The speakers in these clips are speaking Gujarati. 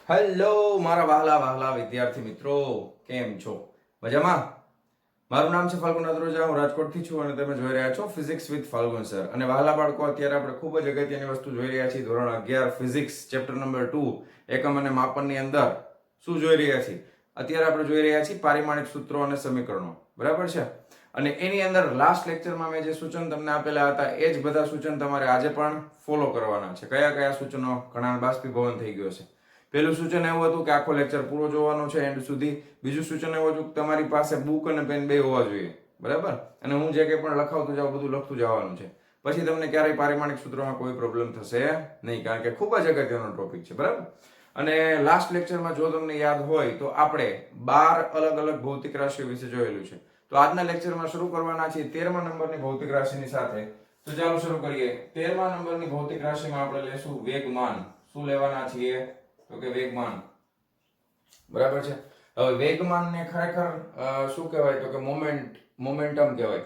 હેલો મારા વહાલા વહાલા વિદ્યાર્થી મિત્રો, કેમ છો? મજામાં? મારું નામ છે ફાલ્ગુન અદ્રોજા, હું રાજકોટથી છું અને તમે જોઈ રહ્યા છો ફિઝિક્સ વિથ ફાલ્ગુન સર. અને વહાલા બાળકો, અત્યારે આપણે ખૂબ જ અગત્યની વસ્તુ જોઈ રહ્યા છીએ. ધોરણ 11 ફિઝિક્સ ચેપ્ટર નંબર 2 એકમ અને માપનની અંદર શું જોઈ રહ્યા છીએ? અત્યારે આપણે જોઈ રહ્યા છીએ પારિમાણિક સૂત્રો અને સમીકરણો, બરાબર છે? અને એની અંદર લાસ્ટ લેક્ચરમાં મેં જે સૂચન તમને આપેલા હતા એ જ બધા સૂચન તમારે આજે પણ ફોલો કરવાના છે. કયા કયા સૂચનો? ઘણા બાષ્પીભવન થઈ ગયો છે. પહેલું સૂચન એવું હતું કે આખો લેક્ચર પૂરો જોવાનો છે એન્ડ સુધી. બીજું સૂચન એવું હતું કે તમારી પાસે બુક અને પેન બે હોવા જોઈએ, બરાબર? અને હું જે કંઈ પણ લખાવતું જાઉં બધું લખતું જવાનું છે. પછી તમને ક્યારેય પારિમાણિક સૂત્રોમાં કોઈ પ્રોબ્લેમ થશે નહીં, કારણ કે ખૂબ જ અગત્યનો ટોપિક છે, બરાબર? અને લાસ્ટ લેક્ચરમાં જો તમને યાદ હોય તો આપણે 12 અલગ અલગ ભૌતિક રાશિઓ વિશે જોયેલું છે. તો આજના લેક્ચરમાં શરૂ કરવાના છીએ 13મા નંબરની ભૌતિક રાશિની સાથે. તો ચાલો શરૂ કરીએ. 13મા નંબરની ભૌતિક રાશિમાં આપણે લેશું વેગમાન. શું લેવાના છીએ? તો કે વેગમાન, બરાબર છે. હવે વેગમાનને ખરેખર શું કહેવાય? તો કે મોમેન્ટમ કહેવાય.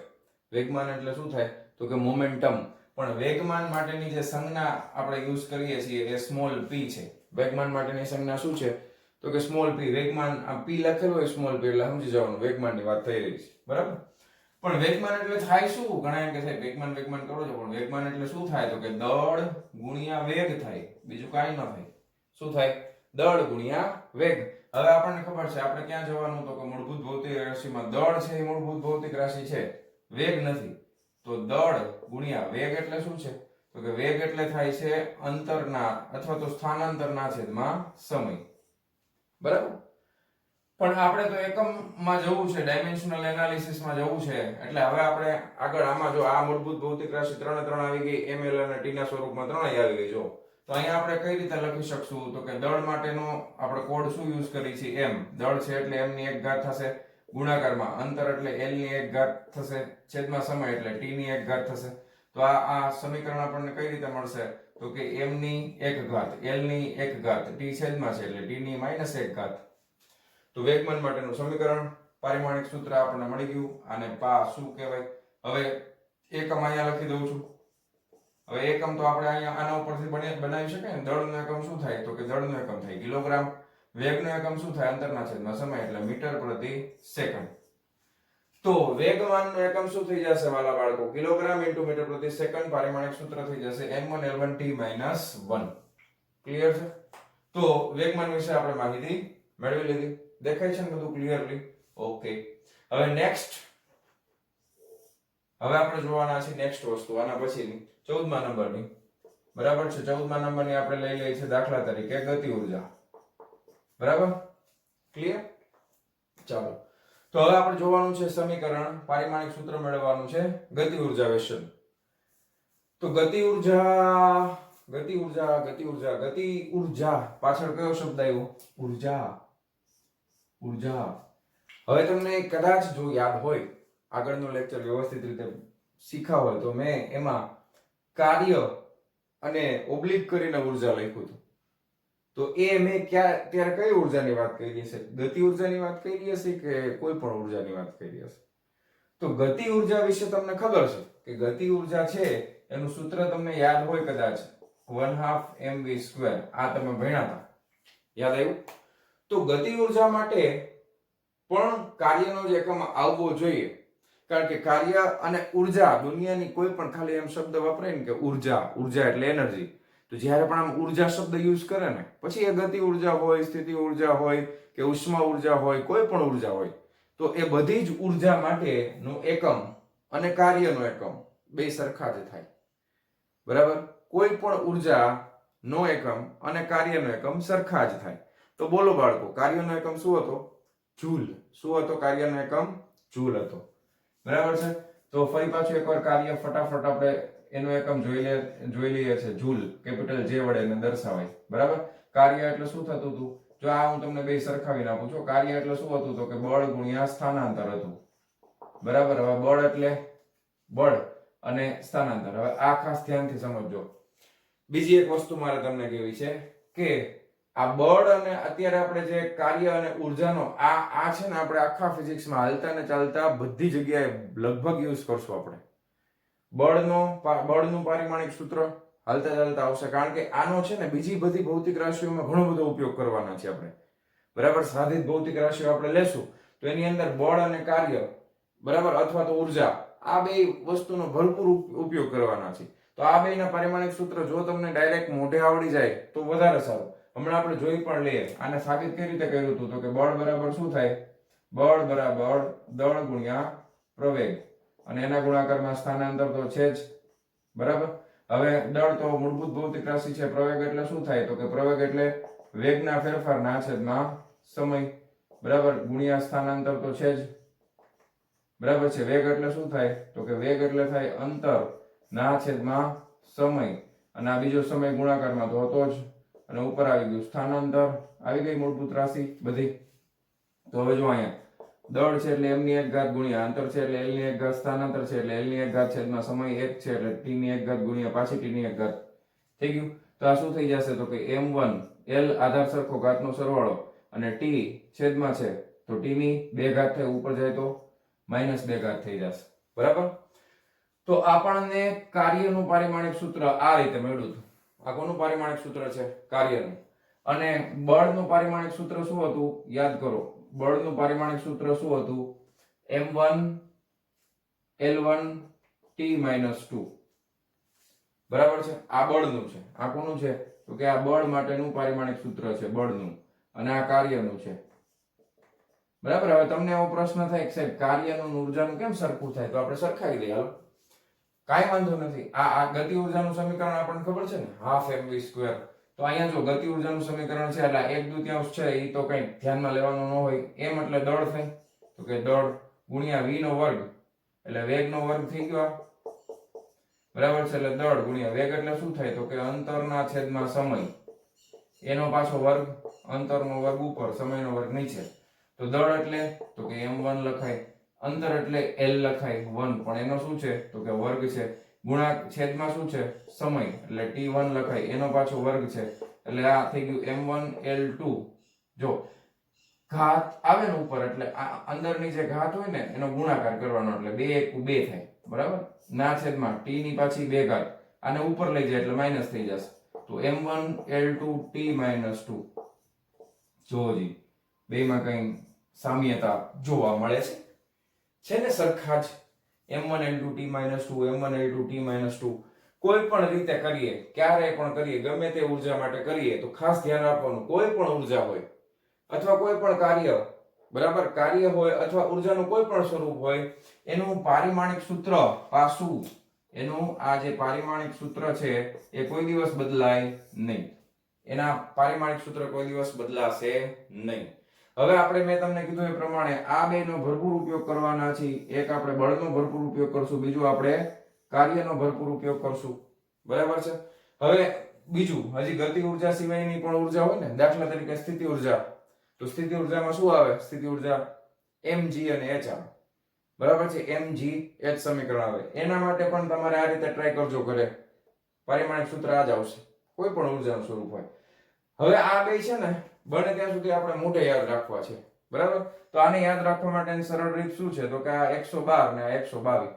વેગમાન એટલે શું થાય? તો કે મોમેન્ટમ. પણ વેગમાન માટેની જે સંજ્ઞા આપણે યુઝ કરીએ છીએ એ સ્મોલ p છે. વેગમાન માટેની સંજ્ઞા શું છે? તો કે સ્મોલ p. વેગમાન આ p લખેલું હોય સ્મોલ p એટલે સમજી જવાનું વેગમાનની વાત થઈ રહી છે, બરાબર? પણ વેગમાન એટલે થાય શું? ઘણા એમ કે સાહેબ વેગમાન કરો છો, પણ વેગમાન એટલે શું થાય? તો કે દળ ગુણ્યા વેગ થાય, બીજું કાંઈ ન થાય. શું થાય? દળ ગુણ્યા વેગ. હવે આપણને ખબર છે આપણે ક્યાં જવાનું? તો કે મૂળભૂત ભૌતિક રાશિમાં દળ છે એ મૂળભૂત ભૌતિક રાશિ છે, વેગ નથી. તો દળ ગુણ્યા વેગ એટલે શું છે? તો કે વેગ એટલે થાય છે અંતરના અથવા તો સ્થાનાંતરના છેદમાં સમય, બરાબર? પણ આપણે તો એકમમાં જવું છે, ડાયમેન્શનલ એનાલિસિસમાં જવું છે. એટલે હવે આપણે આગળ આમાં જો આ મૂળભૂત ભૌતિક રાશિ 3 3 આવી ગઈ, ml અને t ના સ્વરૂપમાં 3 આવી ગઈ. જો તો અહીંયા આપણે કઈ રીતે લખી શકશું? તો કે દળ માટેનો આપણે કોડ શું યુઝ કરી છે? m. દળ છે એટલે m ની 1 ઘાત થશે, ગુણાકારમાં અંતર એટલે l ની 1 ઘાત થશે, છેદમાં સમય એટલે t ની 1 ઘાત થશે. તો આ સમીકરણ આપણને કઈ રીતે મળશે? તો કે m ની 1 ઘાત, l ની 1 ઘાત, t છેદમાં છે એટલે t ની -1 ઘાત. તો વેગમાન માટેનું સમીકરણ, પારિમાણિક સૂત્ર આપણને મળી ગયું. આને શું કહેવાય? હવે એકમ અહીંયા લખી દઉં છું. હવે એકમ તો આપણે અહીંયા આના ઉપરથી બનાવી શકીએ ને. દળનો એકમ શું થાય? તો કે દળનો એકમ થાય કિલોગ્રામ. વેગનો એકમ શું થાય? અંતરના છેદમાં સમય એટલે મીટર પ્રતિ સેકન્ડ. તો વેગમાનનો એકમ શું થઈ જશે વાલા બાળકો? કિલોગ્રામ ઇન્ટુ મીટર પ્રતિ સેકન્ડ. પારિમાણિક સૂત્ર થઈ જશે m1l1t - 1. ક્લિયર છે? તો વેગમાન વિશે આપણે માહિતી મેળવી લીધી. દેખાય છે ને બધું ક્લિયરલી? ઓકે. હવે નેક્સ્ટ, હવે આપણે જોવાના છે નેક્સ્ટ વસ્તુ આના પછીની 14મા નંબરની, બરાબર છે? 14મા નંબરની આપણે લઈ લઈએ છીએ દાખલા તરીકે ગતિ ઉર્જા, બરાબર? ક્લિયર? ચાલો, તો હવે આપણે જોવાનું છે સમીકરણ, પારિમાણિક સૂત્ર મેળવવાનું છે ગતિ ઉર્જા વિશે. તો ગતિ ઉર્જા પાછળ કયો શબ્દ આવ્યો? ઉર્જા. હવે તમને કદાચ જો યાદ હોય, આગળનો લેક્ચર વ્યવસ્થિત રીતે શીખા હોય તો મેં એમાં કાર્ય અને ઓબ્લિક કરીને ઉર્જા લખ્યું હતું. તો એ મેં ત્યારે કઈ ઉર્જાની વાત કરી હશે? ગતિ ઉર્જાની વાત કરી હશે કે કોઈ પણ ઉર્જાની વાત કરી હશે? તો ગતિ ઉર્જા વિશે તમને ખબર છે કે ગતિ ઉર્જા છે એનું સૂત્ર તમને યાદ હોય કદાચ 1/2 mv². આ તમે ભણ્યા હતા, યાદ આવ્યું? તો ગતિ ઉર્જા માટે પણ કાર્યનો જ એકમ આવવો જોઈએ, કારણ કે કાર્ય અને ઉર્જા દુનિયાની કોઈ પણ, ખાલી એમ શબ્દ વપરાય ને કે ઉર્જા એટલે એનર્જી, તો જ્યારે પણ આમ ઉર્જા શબ્દ યુઝ કરે ને પછી એ ગતિ ઉર્જા હોય, સ્થિતિ ઉર્જા હોય કે ઉષ્મા ઉર્જા હોય, કોઈ પણ ઉર્જા હોય, તો એ બધી જ ઉર્જા માટેનું એકમ અને કાર્યનો એકમ બે સરખા જ થાય, બરાબર? કોઈ પણ ઉર્જા નો એકમ અને કાર્યનો એકમ સરખા જ થાય. તો બોલો બાળકો, કાર્યનો એકમ શું હતો? જૂલ. શું હતો કાર્યનો એકમ? જૂલ હતો, બરાબર છે? તો ફરી પાછું એકવાર કાર્ય ફટાફટ આપણે એનો એકમ જોઈ લઈએ છે. જૂલ કેપિટલ J વડે એને દર્શાવાય, બરાબર? કાર્ય એટલે શું થતું હતું? જો આ હું તમને બે સરખાવીને આપું છું. કાર્ય એટલે શું હતું? તો કે બળ ગુણ્યા સ્થાનાંતર હતું, બરાબર? હવે બળ એટલે બળ અને સ્થાનાંતર. હવે આ ખાસ ધ્યાનથી સમજજો. બીજી એક વસ્તુ મારે તમને કહેવી છે કે આ બળ અને અત્યારે આપણે જે કાર્ય અને ઉર્જાનો આ છે ને, આપણે આખા ફિઝિક્સમાં હાલતા ને ચાલતા બધી જગ્યાએ લગભગ યુઝ કરશું આપણે. બળનું પારિમાણિક સૂત્ર હાલતા ચાલતા આવશે, કારણ કે આનો છે ને બીજી બધી ભૌતિક રાશિઓમાં ઘણો બધો ઉપયોગ કરવાના છે આપણે, બરાબર. સાધિત ભૌતિક રાશિઓ આપણે લેશું તો એની અંદર બળ અને કાર્ય, બરાબર, અથવા તો ઉર્જા, આ બે વસ્તુનો ભરપૂર ઉપયોગ કરવાના છે. તો આ બેના પારિમાણિક સૂત્ર જો તમને ડાયરેક્ટ મોઢે આવડી જાય તો વધારે સારું. હમણાં આપણે જોઈ પણ લઈએ. આને સાબિત કઈ રીતે કર્યું હતું? તો કે બળ બરાબર શું થાય? બળ બરાબર દળ ગુણ્યા પ્રવેગ, અને એના ગુણાકારમાં સ્થાનાંતર તો છે જ, બરાબર. હવે દળ તો મૂળભૂત ભૌતિક રાશિ છે. પ્રવેગ એટલે શું થાય? તો કે પ્રવેગ એટલે વેગના ફેરફારના છેદમાં સમય, બરાબર, ગુણ્યા સ્થાનાંતર તો છે જ, બરાબર છે. વેગ એટલે શું થાય? તો કે વેગ એટલે થાય અંતર ના છેદમાં સમય, અને આ બીજો સમય ગુણાકારમાં તો હતો જ, અને ઉપર આવી ગયું સ્થાનાંતર. આવી ગઈ મૂળભૂત રાશિ બધી. તો હવે જો અહીંયા દળ છે એટલે m ની 1 ઘાત ગુણ્યા અંતર છે એટલે l ની 1 ઘાત, સ્થાનાંતર છે એટલે l ની 1 ઘાત છેદમાં સમય 1 છે એટલે t ની 1 ઘાત ગુણ્યા પાછી t ની 1 ઘાત. થઈ ગયું. તો આ શું થઈ જશે? તો કે m1 l આધાર સરખો ઘાતનો સરવાળો અને t છેદમાં છે તો t ની 2 ઘાત થાય, ઉપર જાય તો -2 ઘાત થઈ જશે, બરાબર. તો આપણને કાર્યનું પારિમાણિક સૂત્ર આ રીતે મળ્યું હતું. આ કોનું પારિમાણિક સૂત્ર છે? કાર્યનું. અને બળનું પારિમાણિક સૂત્ર શું હતું? યાદ કરો. બળનું પારિમાણિક સૂત્ર શું હતું? m1 l1 t - 2, બરાબર છે. આ બળનું છે. આ કોનું છે? તો કે આ બળ માટેનું પારિમાણિક સૂત્ર છે, બળનું, અને આ કાર્યનું છે, બરાબર. હવે તમને એવો પ્રશ્ન થાય કે સાહેબ કાર્યનું ઉર્જાનું કેમ સરખું થાય? તો આપણે સરખાવી દઈએ. હાલો, કાંઈ વાંધો નથી. આ ગતિ ઉર્જાનું સમીકરણ આપણને ખબર છે ને, હાફ mv². તો અહીંયા જો ગતિ ઉર્જાનું સમીકરણ છે એટલે 1/2 છે, એ તો કઈ ધ્યાનમાં લેવાનું ન હોય. m એટલે દળ થાય, તો કે દળ ગુણ્યા v નો વર્ગ એટલે વેગનો વર્ગ થઈ ગયો, બરાબર છે. એટલે દળ ગુણ્યા વેગ એટલે શું થાય? તો કે અંતરના છેદમાં સમય, એનો પાછો વર્ગ, અંતરનો વર્ગ ઉપર, સમયનો વર્ગ નીચે. તો દળ એટલે તો કે m1 લખાય, અંતર એટલે l લખાય 1, પણ એનો શું છે? તો કે વર્ગ છે. ગુણા છેદમાં શું છે? સમય, એટલે t1 લખાય, એનો પાછો વર્ગ છે. એટલે આ થઈ ગયું m1 l2. જો ઘાત આવે ને ઉપર એટલે આ અંદરની જે ઘાત હોય ને એનો ગુણાકાર કરવાનો, એટલે 2 * 1 = 2 થાય, બરાબર. ના છેદમાં t ની પાછી 2 ઘાત, આને ઉપર લઈ જાય એટલે માઈનસ થઈ જશે. તો m1 l2 t - 2. જોજી બેમાં કઈ સામ્યતા જોવા મળે છે ને સરખા જ. m1 l2 t - 2, m1 l2 t - 2 કોઈ પણ રીતે કરીએ, ક્યારે પણ કરીએ, ગમે તે ઉર્જા માટે કરીએ તો ખાસ ધ્યાન આપવાનું, કોઈ પણ ઉર્જા હોય અથવા કોઈ પણ કાર્ય, બરાબર, કાર્ય હોય અથવા ઉર્જાનું કોઈ પણ સ્વરૂપ હોય, એનું પારિમાણિક સૂત્ર પાછું, એનું આ જે પારિમાણિક સૂત્ર છે એ કોઈ દિવસ બદલાય નહીં. એના પારિમાણિક સૂત્ર કોઈ દિવસ બદલાશે નહીં. હવે આપણે મેં તમને કીધું એ પ્રમાણે આ બેનો ભરપૂર ઉપયોગ કરવાના છે. એક આપણે બળનો ભરપૂર ઉપયોગ કરશું, બીજું આપણે કાર્યનો ભરપૂર ઉપયોગ કરશું, બરાબર છે. હવે બીજું, હજી ગતિ ઉર્જા સિવાયની પણ ઉર્જા હોય ને, દાખલા તરીકે સ્થિતિ ઉર્જા. તો સ્થિતિ ઉર્જામાં શું આવે? સ્થિતિ ઉર્જા mg અને h આવે, બરાબર છે. mg h સમીકરણ આવે. એના માટે પણ તમારે આ રીતે ટ્રાય કરજો ઘરે. પારિમાણિક સૂત્ર આ જ આવશે, કોઈ પણ ઉર્જાનું સ્વરૂપ હોય. હવે આ બે છે ને બને ત્યાં સુધી આપણે મોઢે યાદ રાખવા છે, બરાબર. તો આને યાદ રાખવા માટેની સરળ રીત શું છે? તો કે આ 112 ને આ 122.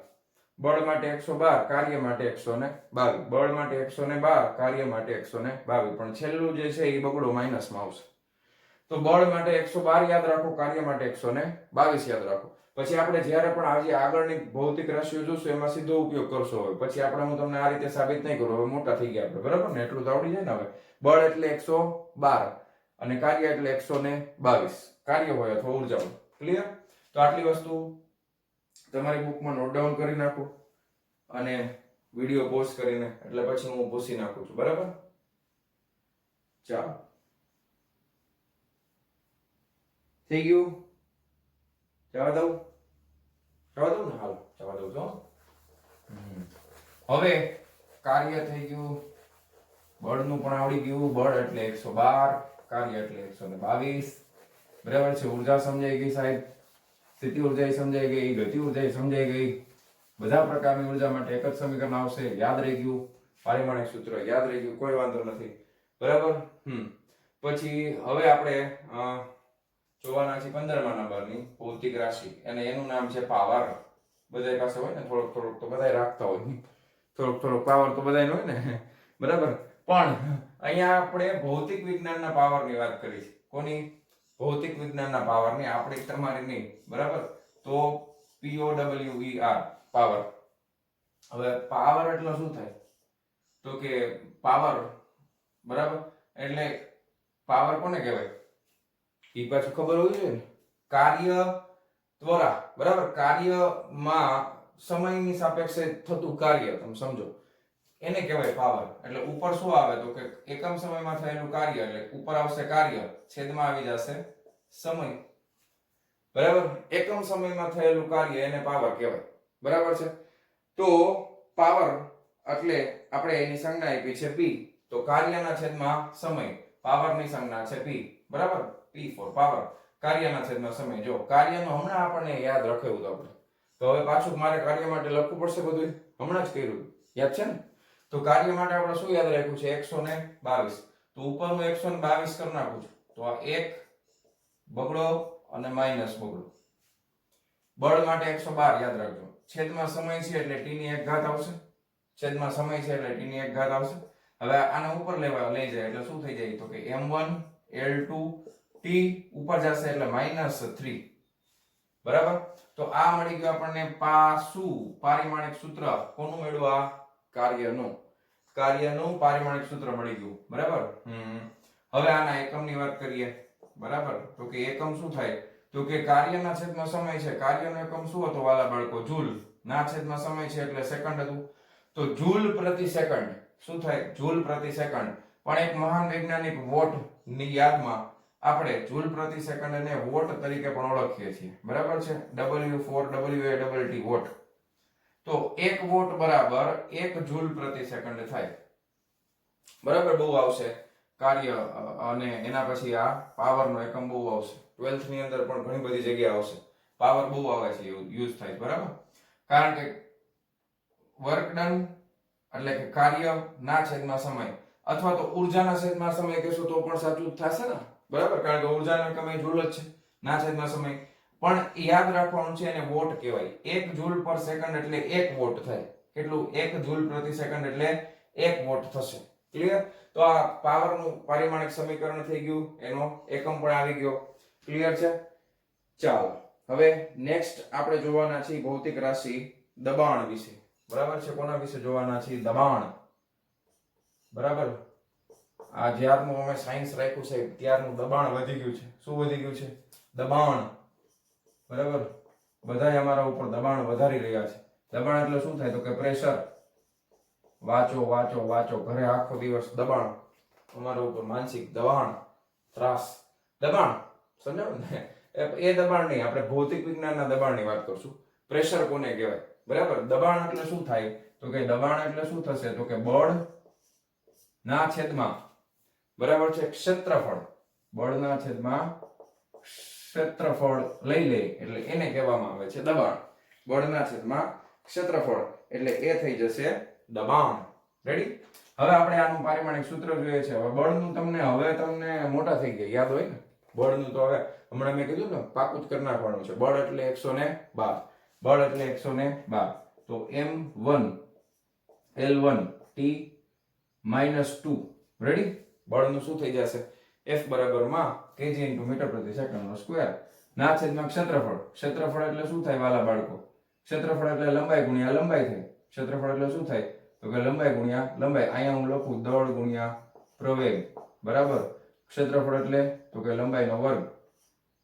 બળ માટે 112, કાર્ય માટે 122. બળ માટે 112, કાર્ય માટે 122. પણ છેલ્લું જે છે એ બગડો માઈનસમાં આવશે. તો બળ માટે 112 યાદ રાખો, કાર્ય માટે 122 યાદ રાખો. પછી આપણે જ્યારે પણ આજે આગળની ભૌતિક રાશિઓ જોશું એમાં સીધો ઉપયોગ કરશો. હવે પછી આપણે હું તમને આ રીતે સાબિત નહીં કરું, હવે મોટા થઈ ગયા આપણે, બરાબર ને, એટલું તો આવડી જાય ને. હવે બળ એટલે 112 અને કાર્ય એટલે 122, કાર્ય હોય અથવા ઉર્જા હોય. ક્લિયર? તો આટલી વસ્તુ તમારી બુકમાં નોટ ડાઉન કરી નાખો અને વિડિયો પોઝ કરીને, એટલે પછી હું પૂછી નાખું છું, બરાબર. ચાલો, થઈ ગયું? જવા દઉં ને? હાલો જવા દઉં છો. હવે કાર્ય થઈ ગયું, બળનું પણ આવડી ગયું. બળ એટલે 112, કાર્ય એટલે 122, બરાબર છે. ઉર્જા સમજાઈ ગઈ સાહેબ, સ્થિતિ ઉર્જા સમજાઈ ગઈ, ગતિ ઉર્જા સમજાઈ ગઈ. બધા પ્રકારની ઉર્જા માટે એક જ સમીકરણ આવશે, યાદ રહી ગયું. પારિમાણિક સૂત્ર યાદ રહી ગયું, કોઈ વાંધો નથી, બરાબર. પછી હવે આપણે જોવાના છે 15મા નંબરની ભૌતિક રાશિ, અને એનું નામ છે પાવર. બધા પાસે હોય ને થોડોક તો બધાય રાખતા હોય, થોડોક પાવર તો બધાયનો હોય ને, બરાબર. પણ અહીંયા આપણે ભૌતિક વિજ્ઞાનના પાવરની વાત કરી છે. કોની? ભૌતિક વિજ્ઞાનના પાવરની, આપણી તમારી નહીં. બરાબર. તો POWER પાવર. હવે પાવર એટલે શું થાય? તો કે પાવર, બરાબર, એટલે પાવર કોને કહેવાય? એ પાછું ખબર હોવી જોઈએ ને. કાર્ય ત્વરા, બરાબર, કાર્યમાં સમયની સાપેક્ષે થતું કાર્ય, તમે સમજો, એને કહેવાય પાવર. એટલે ઉપર શું આવે? તો કે એકમ સમયમાં થયેલું કાર્ય, એટલે ઉપર આવશે કાર્ય, છેદમાં આવી જશે સમય. બરાબર. એકમ સમયમાં થયેલું કાર્ય એને પાવર કહેવાય. બરાબર છે. તો પાવર એટલે આપણે એની સંજ્ઞા આપી છે p. તો કાર્યના છેદમાં સમય, પાવરની સંજ્ઞા છે p. બરાબર. p ફોર પાવર, કાર્યના છેદમાં સમય. જો કાર્યનો હમણાં આપણને યાદ રાખ્યું તો આપણે, તો હવે પાછું મારે કાર્ય માટે લખવું પડશે બધું. હમણાં જ કર્યું, યાદ છે ને? તો કાર્ય માટે આપણે શું યાદ રાખ્યું છે? 122. તો ઉપરનું 122 કરી નાખું છું. તો આ 1 બગડો અને માઈનસ બગડો. બળ માટે 112 યાદ રાખજો. છેદમાં સમય છે એટલે t ની 1 ઘાત આવશે. છેદમાં સમય છે એટલે t ની 1 ઘાત આવશે. હવે આને ઉપર લઈ જાય એટલે શું થઈ જાય? તો કે m1 l2 t ઉપર જશે એટલે -3. બરાબર. તો આ મળી ગયું આપણને પાસું પારિમાણિક સૂત્ર. કોનું મળ્યું? આ કાર્યનું પારિમાણિક સૂત્ર મળી ગયું. બરાબર. હવે આના એકમની વાત કરીએ. બરાબર. તો કે એકમ શું થાય? તો કે કાર્યના છેદમાં સમય છે. કાર્યનો એકમ શું હતો વાલા બાળકો? જૂલ. ના છેદમાં સમય છે એટલે સેકન્ડ હતું. તો જૂલ પ્રતિ સેકન્ડ શું થાય? જૂલ પ્રતિ સેકન્ડ. પણ એક મહાન વૈજ્ઞાનિક વોટ ની યાદમાં આપણે જૂલ પ્રતિ સેકન્ડને વોટ તરીકે પણ ઓળખીએ છીએ. બરાબર છે. W4WATT vote. તો 1 વોટ બરાબર 1 જૂલ પ્રતિ સેકન્ડ થાય. બરાબર. બહુ આવશે કાર્ય, અને એના પછી આ પાવરનો એકમ બહુ આવશે. 12th ની અંદર પણ ઘણી બધી જગ્યાએ આવશે. પાવર બહુ આવે છે, યુઝ થાય. બરાબર. કારણ કે વર્ક ડન એટલે કે કાર્ય ના છેદમાં સમય, અથવા તો ઉર્જાના છેદમાં સમય કહેશો તો પણ સાચું જ થશે ને. બરાબર. કારણ કે ઉર્જાનો એકમ એ જૂલ જ છે, ના છેદમાં સમય. પણ યાદ રાખવાનું છે એને વોટ કહેવાય. 1 જૂલ પર સેકન્ડ એટલે 1 વોટ થાય. કેટલું? 1 જૂલ પ્રતિ સેકન્ડ એટલે 1 વોટ થશે. ક્લિયર? તો આ પાવરનું પારિમાણિક સમીકરણ થઈ ગયું, એનો એકમ પણ આવી ગયો. ક્લિયર છે? ચાલો હવે નેક્સ્ટ આપણે જોવાના છીએ ભૌતિક રાશિ દબાણ વિશે. બરાબર છે. કોના વિશે જોવાના છીએ? દબાણ. બરાબર. આ જ્યારનું અમે સાયન્સ રાખ્યું છે ત્યારનું દબાણ વધી ગયું છે. શું વધી ગયું છે? દબાણ. બરાબર. બધાય અમારા ઉપર દબાણ વધારી રહ્યા છે. દબાણ એટલે શું થાય? તો કે પ્રેશર. વાંચો વાંચો વાંચો, ઘરે આખો દિવસ દબાણ, અમારા ઉપર માનસિક દબાણ, ત્રાસ, દબાણ. સમજાવ ને? એ દબાણ નહીં, આપણે ભૌતિક વિજ્ઞાનના દબાણની વાત કરશું. પ્રેશર કોને કહેવાય? બરાબર. દબાણ એટલે શું થાય? તો કે દબાણ એટલે શું થશે? તો કે બળ ના છેદમાં, બરાબર છે, ક્ષેત્રફળ. બળના છેદમાં ક્ષેત્રફળ લઈ લે એટલે એને કહેવામાં આવે છે દબાણ. બળના છેદમાં ક્ષેત્રફળ એટલે એ થઈ જશે દબાણ. રેડી? હવે આપણે આનું પારિમાણિક સૂત્ર જોઈએ છે. હવે બળનું તમને મોટા થઈ ગયા યાદ હોય ને. બળનું તો હવે હમણાં મેં કીધું ને, પાકું જ કરી નાખવાનું છે. બળ એટલે 112. બળ એટલે 112. તો m1 l1 t -2. રેડી? બળનું શું થઈ જશે? F બરાબર માં kg × મીટર પ્રતિ સેકન્ડ નો સ્ક્વેર. ના છેદમાં ક્ષેત્રફળ. ક્ષેત્રફળ એટલે શું થાય વાલા બાળકો? ક્ષેત્રફળ એટલે લંબાઈ ગુણ્યા લંબાઈ થાય. ક્ષેત્રફળ એટલે શું થાય? તો કે લંબાઈ ગુણ્યા લંબાઈ. અહીંયા હું લખું દળ ગુણ્યા પ્રવેગ. બરાબર. ક્ષેત્રફળ એટલે તો કે લંબાઈનો વર્ગ,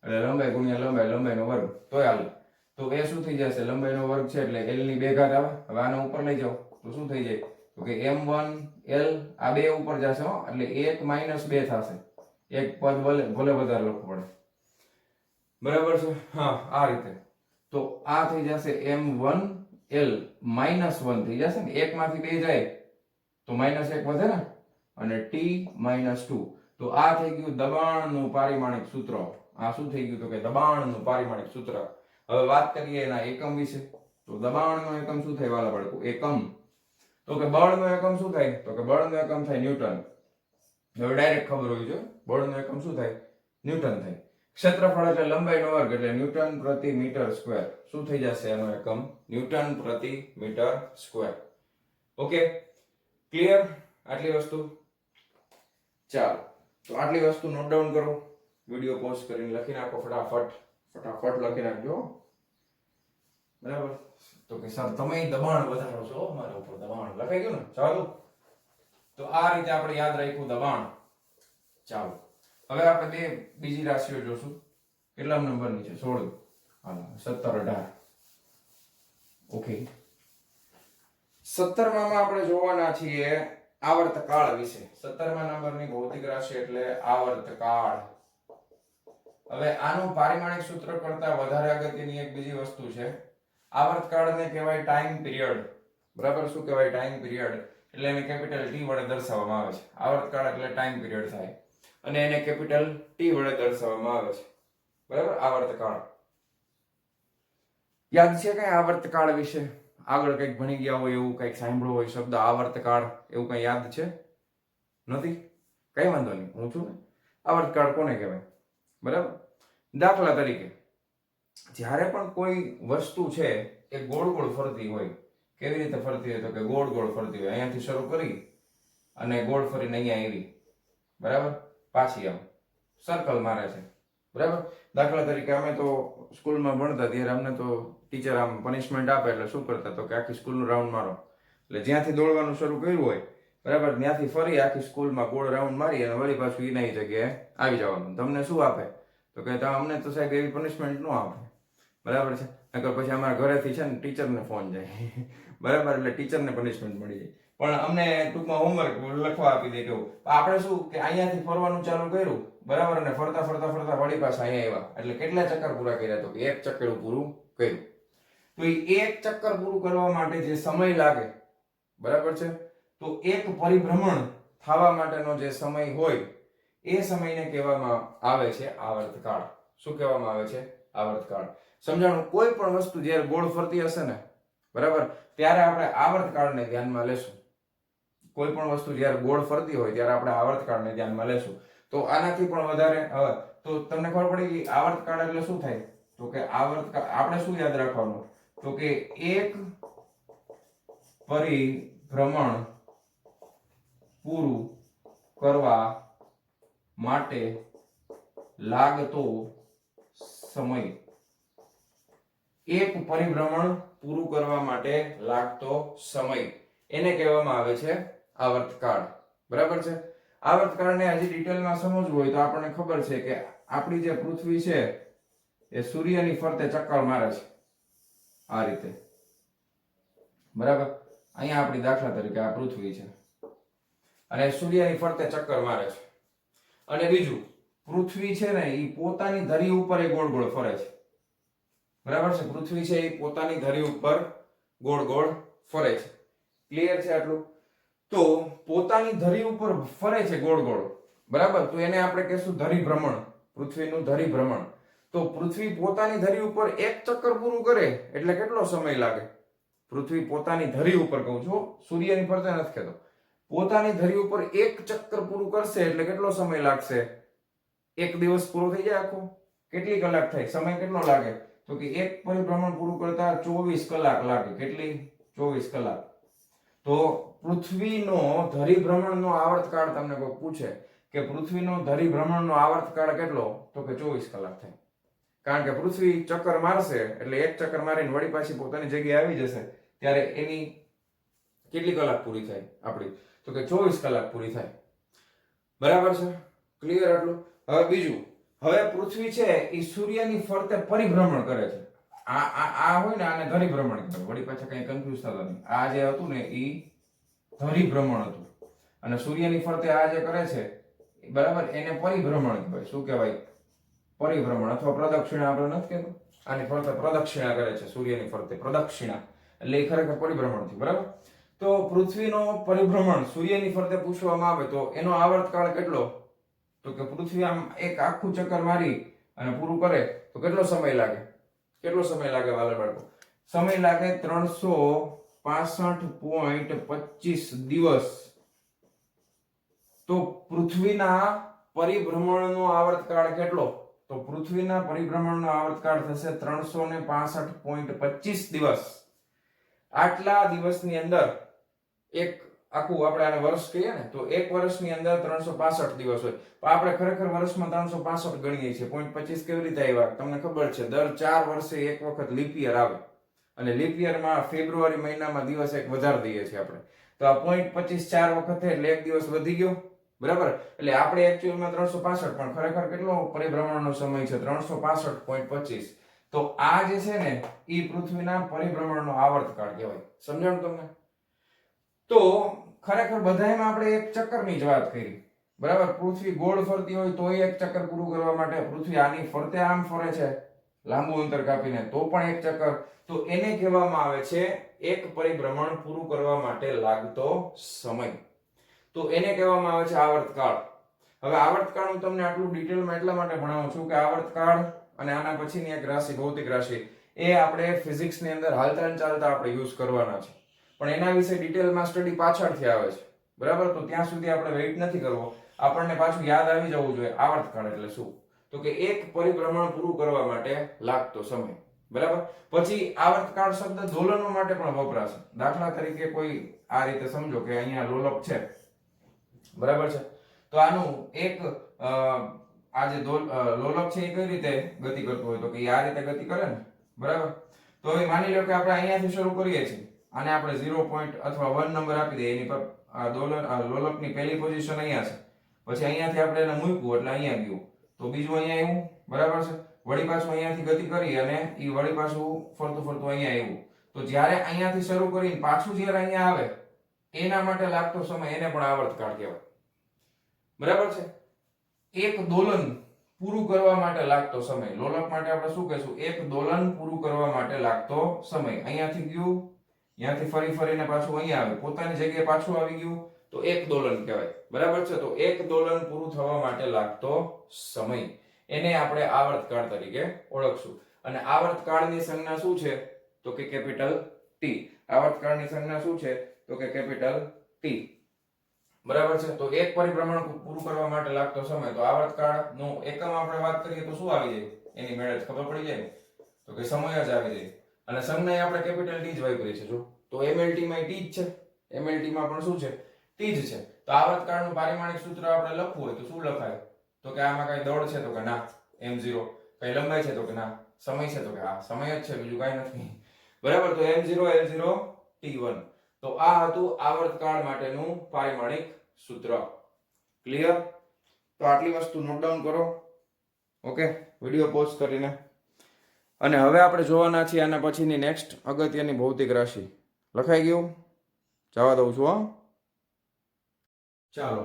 એટલે લંબાઈ ગુણ્યા લંબાઈ, લંબાઈનો વર્ગ. તોય હાલે. તો એ શું થઈ જશે? લંબાઈનો વર્ગ છે એટલે l ની 2 ઘાત આવે. હવે આને ઉપર લઈ જાઓ તો શું થઈ જાય? તો કે m1 l આ 2 ઉપર જશે હો, એટલે 1 - 2 થશે. એક પદ ભલે વધારે લખવું પડે. બરાબર છે. હા, આ રીતે. તો આ થઈ જશે m1 l -1 થઈ જશે ને. 1 માંથી 2 જાય તો -1 વધે ને, અને t -2. તો આ થઈ ગયું દબાણનું પારિમાણિક સૂત્ર. આ શું થઈ ગયું? તો કે દબાણનું પારિમાણિક સૂત્ર. હવે વાત કરીએ એના એકમ વિશે. તો દબાણનો એકમ શું થાય વાલા બાળકો? એકમ. તો કે બળનો એકમ શું થાય? તો કે બળનો એકમ થાય ન્યૂટન. હવે ડાયરેક્ટ ખબર હોવી જોઈએ. બળનો એકમ શું થાય? ન્યૂટન થાય. ક્ષેત્રફળ એટલે લંબાઈનો વર્ગ એટલે ન્યૂટન પ્રતિ મીટર સ્ક્વેર. શું થઈ જશે એનો એકમ? ન્યૂટન પ્રતિ મીટર સ્ક્વેર. Okay, clear? આટલી વસ્તુ. ચાલો, તો આટલી વસ્તુ નોટ ડાઉન કરો. વિડીયો પોઝ કરીને લખી નાખો ફટાફટ લખી નાખજો. બરાબર. તો કે સર તમે દબાણ વધારો છો મારા ઉપર, દબાણ લખાઈ ગયું ને. ચાલો, તો આ રીતે આપણે યાદ રાખ્યું દબાણ. ચાલો, હવે આપણે બીજી રાશિઓ જોશું. કેટલા નંબરની છે? 16. હાલો, 17, 18. ઓકે, 17માં આપણે જોવાના છીએ આવર્તકાળ વિશે. 17મા નંબરની ભૌતિક રાશિ એટલે આવર્તકાળ. હવે આનું પારિમાણિક સૂત્ર કરતા વધારે અગત્યની એક બીજી વસ્તુ છે. આવર્તકાળને કહેવાય ટાઈમ પીરિયડ. બરાબર, શું કહેવાય? Time period. એટલે એને કેપિટલ ટી વડે દર્શાવવામાં આવે છે. આવર્તકાળ એટલે ટાઈમ પીરિયડ થાય અને એને કેપિટલ ટી વડે દર્શાવવામાં આવે છે. બરાબર, આવર્તકાળ. યાદ છે કઈ આવર્તકાળ વિશે? આગળ કંઈક ભણી ગયા હોય એવું કંઈક સાંભળ્યું હોય શબ્દ આવર્તકાળ, એવું કંઈ યાદ છે? નથી? કઈ વાંધો નહીં, હું છું ને. આવર્તકાળ કોને કહેવાય? બરાબર. દાખલા તરીકે જ્યારે પણ કોઈ વસ્તુ છે એ ગોળ ગોળ ફરતી હોય, કેવી રીતે ફરતી હોય? તો કે ગોળ ગોળ ફરતી હોય. અહીંયાથી શરૂ કરી અને ગોળ ફરીને અહીંયા આવી, બરાબર, પાછી આમ સર્કલ મારે છે. બરાબર. દાખલા તરીકે અમે તો સ્કૂલમાં ભણતા ત્યારે અમને તો ટીચર આમ પનિશમેન્ટ આપે એટલે શું કરતા? તો કે આખી સ્કૂલનું રાઉન્ડ મારો. એટલે જ્યાંથી દોડવાનું શરૂ કર્યું હોય, બરાબર, ત્યાંથી ફરી આખી સ્કૂલમાં ગોળ રાઉન્ડ મારી અને વળી પાછું એની જગ્યાએ આવી જવાનું. તમને શું આપે? તો કે અમને તો સાહેબ એવી પનિશમેન્ટ ન આપે. બરાબર છે. નકર પછી અમારા ઘરેથી છે ને ટીચરને ફોન જાય. બરાબર, એટલે ટીચરને પનિશમેન્ટ મળી જાય. પણ અમને ટૂંકમાં હોમવર્ક લખવા આપી દે કેવું. આપણે શું કે અહીંયાથી ફરવાનું ચાલુ કર્યું, બરાબર, અને ફરતા ફરતા ફરતા વળી પાછા અહીંયા આવ્યા. એટલે કેટલા ચક્કર પૂરા કર્યા? તો એક ચક્કર પૂરું કર્યું. તો એ એક ચક્કર પૂરું કરવા માટે જે સમય લાગે, બરાબર છે, તો એક પરિભ્રમણ થવા માટેનો જે સમય હોય એ સમયને કહેવામાં આવે છે આવર્તકાળ. શું કહેવામાં આવે છે? આવર્તકાળ. સમજાણું? કોઈ પણ વસ્તુ જ્યારે ગોળ ફરતી હશે ને, બરાબર, ત્યારે આપણે આવર્તકાળને ધ્યાનમાં લેશું. કોઈ પણ વસ્તુ જ્યારે ગોળ ફરતી હોય ત્યારે આપણે આવર્તકાળને ધ્યાનમાં લેશું. તો આનાથી પણ વધારે હવે તો તમને ખબર પડી કે આવર્તકાળ એટલે શું થાય? તો કે આવર્તકાળ આપણે શું યાદ રાખવાનું? તો કે એક પરિભ્રમણ પૂરું કરવા માટે લાગતો સમય. એક પરિભ્રમણ પૂરું કરવા માટે લાગતો સમય એને કહેવામાં આવે છે આવર્તકાળ. બરાબર છે. આવર્તકાળને હજી ડિટેલમાં સમજવું હોય તો આપણને ખબર છે કે આપણી જે પૃથ્વી છે એ સૂર્યની ફરતે ચક્કર મારે છે આ રીતે. બરાબર. અહીંયા આપણી દાખલા તરીકે આ પૃથ્વી છે અને સૂર્યની ફરતે ચક્કર મારે છે. અને બીજું, પૃથ્વી છે ને એ પોતાની ધરી ઉપર એ ગોળ ગોળ ફરે છે. બરાબર છે. પૃથ્વી છે એ પોતાની ધરી ઉપર ગોળ ગોળ ફરે છે. ક્લિયર છે આટલું? તો પોતાની ધરી ઉપર ફરે છે ગોળ ગોળ, બરાબર, તો એને આપણે કહેશું ધરી ભ્રમણ. પૃથ્વીનું ધરી ભ્રમણ. તો પૃથ્વી પોતાની ધરી ઉપર એક ચક્કર પૂરું કરે એટલે કેટલો સમય લાગે? પૃથ્વી પોતાની ધરી ઉપર, કહું છું, સૂર્યની ફરતે નથી કહેતો, પોતાની ધરી ઉપર એક ચક્કર પૂરું કરશે એટલે કેટલો સમય લાગશે? એક દિવસ પૂરો થઈ જાય આખો? કેટલી કલાક થાય? સમય કેટલો લાગે? તો કે એક પરિભ્રમણ પૂરું કરતા 24 કલાક લાગે. કેટલી? 24 કલાક. તો પૃથ્વીનો ધરીભ્રમણનો આવર્તકાળ તમને કોઈ પૂછે કે પૃથ્વીનો ધરીભ્રમણનો આવર્તકાળ કેટલો? તો કે 24 કલાક થાય. કારણ કે પૃથ્વી ચક્કર મારશે એટલે એક ચક્કર મારીને વળી પાછી પોતાની જગ્યાએ આવી જશે ત્યારે એની કેટલી કલાક પૂરી થાય આપણી? તો કે 24 કલાક પૂરી થાય. બરાબર છે? ક્લિયર આટલું? હવે બીજું, હવે પૃથ્વી છે એ સૂર્યની ફરતે પરિભ્રમણ કરે છે. આ હોય ને આને ધરીભ્રમણ કહેવાય. વળી પાછા કઈ કન્ફ્યુઝ થતા નહીં. આ જે હતું ને એ ધરીભ્રમણ હતું અને સૂર્યની ફરતે આ જે કરે છે, બરાબર, એને પરિભ્રમણ કહેવાય. શું કહેવાય? પરિભ્રમણ અથવા પ્રદક્ષિણા. આપણે નથી કહેતું આની ફરતે પ્રદક્ષિણા કરે છે, સૂર્યની ફરતે પ્રદક્ષિણા, એટલે એ ખરેખર પરિભ્રમણ થયું. બરાબર. તો પૃથ્વીનો પરિભ્રમણ સૂર્યની ફરતે પૂછવામાં આવે તો એનો આવર્તકાળ કેટલો? તો કે પૃથ્વી આમ એક આખું ચક્કર મારી અને પૂરું કરે તો કેટલો સમય લાગે? કેટલો સમય લાગે વાલા બાળકો? સમય લાગે 365.25 દિવસ. તો પૃથ્વીના પરિભ્રમણનો આવર્તકાળ કેટલો? તો પૃથ્વીના પરિભ્રમણનો આવર્તકાળ થશે 365.25 દિવસ. આટલા દિવસની અંદર એક આખું આપણે આને વર્ષ કહીએ ને તો એક વર્ષની અંદર 365 દિવસ હોય, પણ આપણે ખરેખર વર્ષમાં 365 ગણીએ છીએ. 0.25 કેવી રીતે આવ્યા તમને ખબર છે? દર 4 વર્ષે એક વખત લીપ યર આવે અને લીપ યરમાં ફેબ્રુઆરી મહિનામાં દિવસ એક વધારી દઈએ છીએ આપણે. તો આ 0.25 4 વખતે એટલે એક દિવસ વધી ગયો, બરાબર. એટલે આપણે એકચ્યુઅલમાં 365, પણ ખરેખર કેટલો પરિભ્રમણનો સમય છે? 365.25. તો આ જે છે ને એ પૃથ્વીના પરિભ્રમણનો આવર્તકાળ કહેવાય. સમજાણું તમને? તો ખરેખર બધાયમાં આપણે એક ચક્કરની જ વાત કરી, બરાબર. પૃથ્વી ગોળ ફરતી હોય તોય એક ચક્કર પૂરું કરવા માટે, પૃથ્વી આની ફરતે આમ ફરે છે લાંબુ અંતર કાપીને તો પણ એક ચક્કર. તો એને કહેવામાં આવે છે એક પરિભ્રમણ પૂરું કરવા માટે લાગતો સમય. તો એને કહેવામાં આવે છે આવર્તકાળ. હવે આવર્તકાળ હું તમને આટલું ડિટેલમાં એટલા માટે ભણાવું છું કે આવર્તકાળ અને આના પછીની એક રાશિ, ભૌતિક રાશિ, એ આપણે ફિઝિક્સની અંદર હાલતા ને ચાલતા આપણે યુઝ કરવાના છે, પણ એના વિશે ડિટેલમાં સ્ટડી પાછળથી આવે છે, બરાબર. તો ત્યાં સુધી આપણે વેઇટ નથી કરવો, આપણને પાછું યાદ આવી જવું જોઈએ આવર્તકાળ એટલે શું. તો કે એક પરિભ્રમણ પૂરું કરવા માટે લાગતો સમય, બરાબર. પછી આવર્તકાળ શબ્દ દોલનો માટે પણ વપરાશે. દાખલા તરીકે કોઈ આ રીતે સમજો કે અહીંયા લોલક છે, બરાબર છે. તો આનું એક આ જે લોલક છે એ કઈ રીતે ગતિ કરતું હોય? તો કે આ રીતે ગતિ કરે ને, બરાબર. તો હવે માની લો કે આપણે અહીંયાથી શરૂ કરીએ છીએ, આને આપણે 0 પોઈન્ટ અથવા 1 નંબર આપી દઈએ. એની પર આ લોલકની પહેલી પોઝિશન અહીંયા છે, પછી અહીંયાથી આપણે એને મૂક્યું એટલે અહીંયા ગયું, તો બીજું અહીંયા આવ્યું, બરાબર છે. વળી પાછું અહીંયાથી ગતિ કરી અને એ વળી પાછું ફરતું ફરતું અહીંયા આવ્યું. તો જ્યારે અહીંયાથી શરૂ કરીને પાછું જ્યારે અહીંયા આવે એના માટે લાગતો સમય એને પણ આવર્તકાળ કહેવાય, બરાબર છે. એક દોલન પૂરું કરવા માટે લાગતો સમય, લોલક માટે આપણે શું કહીશું? એક દોલન પૂરું કરવા માટે લાગતો સમય. અહીંયાથી ગયું, અહીંયાથી ફરી ફરીને પાછું અહીંયા આવે, પોતાની જગ્યાએ પાછું આવી ગયું, તો એક દોલન કહેવાય, બરાબર છે. તો એક દોલન પૂરું થવા માટે લાગતો સમય એને આપણે આવર્તકાળ તરીકે ઓળખશું. અને આવર્તકાળની સંજ્ઞા શું છે? તો કે કેપિટલ ટી. આવર્તકાળની સંજ્ઞા શું છે? તો કે કેપિટલ ટી, બરાબર છે. તો એક પરિભ્રમણ પૂરું કરવા માટે લાગતો સમય, તો આવર્તકાળનો એકમ આપણે વાત કરીએ તો શું આવી જાય? એની મેળે ખબર પડી જાય તો કે સમય જ આવી જાય. અને સંજ્ઞા આપણે કેપિટલ ટી જ વાપરી છે. જો તો એમએલટી માં ટી જ છે, એમએલટી માં પણ શું છે? ટી જ છે. તો આવર્તકાળનું પારિમાણિક સૂત્ર આપણે લખવું હોય તો શું લખાય? તો કે આમાં કઈ દળ છે? તો કે ના. m0. કઈ લંબાઈ છે? તો કે ના. સમય છે? તો કે હા સમય જ છે, બીજું કઈ નથી, બરાબર. તો m0 l0 t1. તો આ હતું આવર્તકાળ માટેનું પારિમાણિક સૂત્ર. ક્લિયર? તો આટલી વસ્તુ નોટ ડાઉન કરો, ઓકે, વિડિયો પોઝ કરીને. અને હવે આપણે જોવાના છીએ આના પછીની નેક્સ્ટ અગત્યની ભૌતિક રાશિ. લખાઈ ગયું? જવા દઉં છું. હા, ચાલો.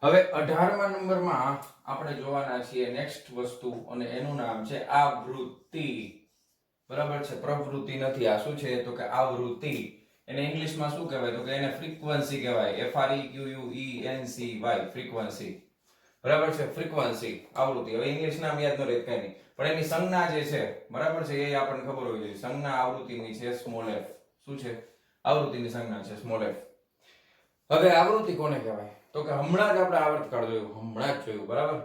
હવે 18મા નંબરમાં આપણે જોવાના છીએ નેક્સ્ટ વસ્તુ, અને એનું નામ છે આવૃત્તિ, બરાબર છે. પ્રવૃત્તિ નથી. આ શું છે? તો કે આવૃત્તિ. એને ઇંગ્લિશમાં શું કહેવાય? તો કે એને ફ્રીક્વન્સી કહેવાય. FREQUENCY, ફ્રીક્વન્સી, બરાબર છે. ફ્રીક્વન્સી, આવૃત્તિ. હવે ઇંગ્લિશ નામ યાદ ન રહે કઈ નહીં, પણ એની સંજ્ઞા જે છે, બરાબર છે, એ આપણને ખબર હોવી જોઈએ. સંજ્ઞા આવૃત્તિની છે સ્મોલ f. શું છે? આવૃત્તિની સંજ્ઞા છે સ્મોલ f. હવે આવૃત્તિ કોને કહેવાય? તો કે હમણાં જ આપણે આવર્તકાળ જોયું, હમણાં જ જોયું, બરાબર.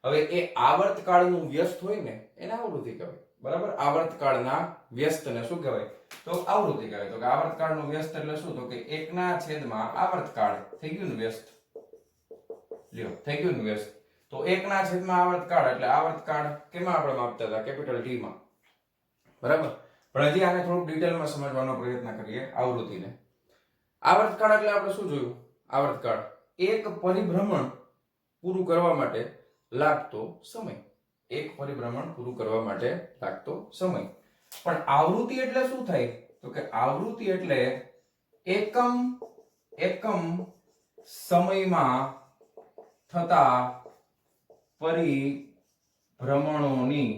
હવે એ આવર્તકાળનું વ્યસ્ત હોય ને એને આવૃત્તિ કહેવાય, બરાબર. આવર્તકાળના વ્યસ્તને શું કહેવાય? તો આવૃત્તિ કહેવાય. તો કે આવર્તકાળનું વ્યસ્ત એટલે શું? તો કે 1/છેદમાં આવર્તકાળ. થઈ ગયું ને વ્યસ્ત? લ્યો, થઈ ગયું ને વ્યસ્ત. તો 1/છેદમાં આવર્તકાળ એટલે આવર્તકાળ કેમાં આપણે માપતા હતા? કેપિટલ ટી માં, બરાબર. પણ હજી આને થોડુંક ડિટેલમાં સમજવાનો પ્રયત્ન કરીએ આવૃત્તિને. આવર્તકાળ એટલે આપણે શું જોયું? આવર્તકાળ એક પરિભ્રમણ પૂરું કરવા માટે લાગતો સમય. એક પરિભ્રમણ પૂરું કરવા માટે લાગતો સમય. પણ આવૃત્તિ એટલે શું થાય? તો કે આવૃત્તિ એટલે એકમ સમયમાં થતા પરિભ્રમણોની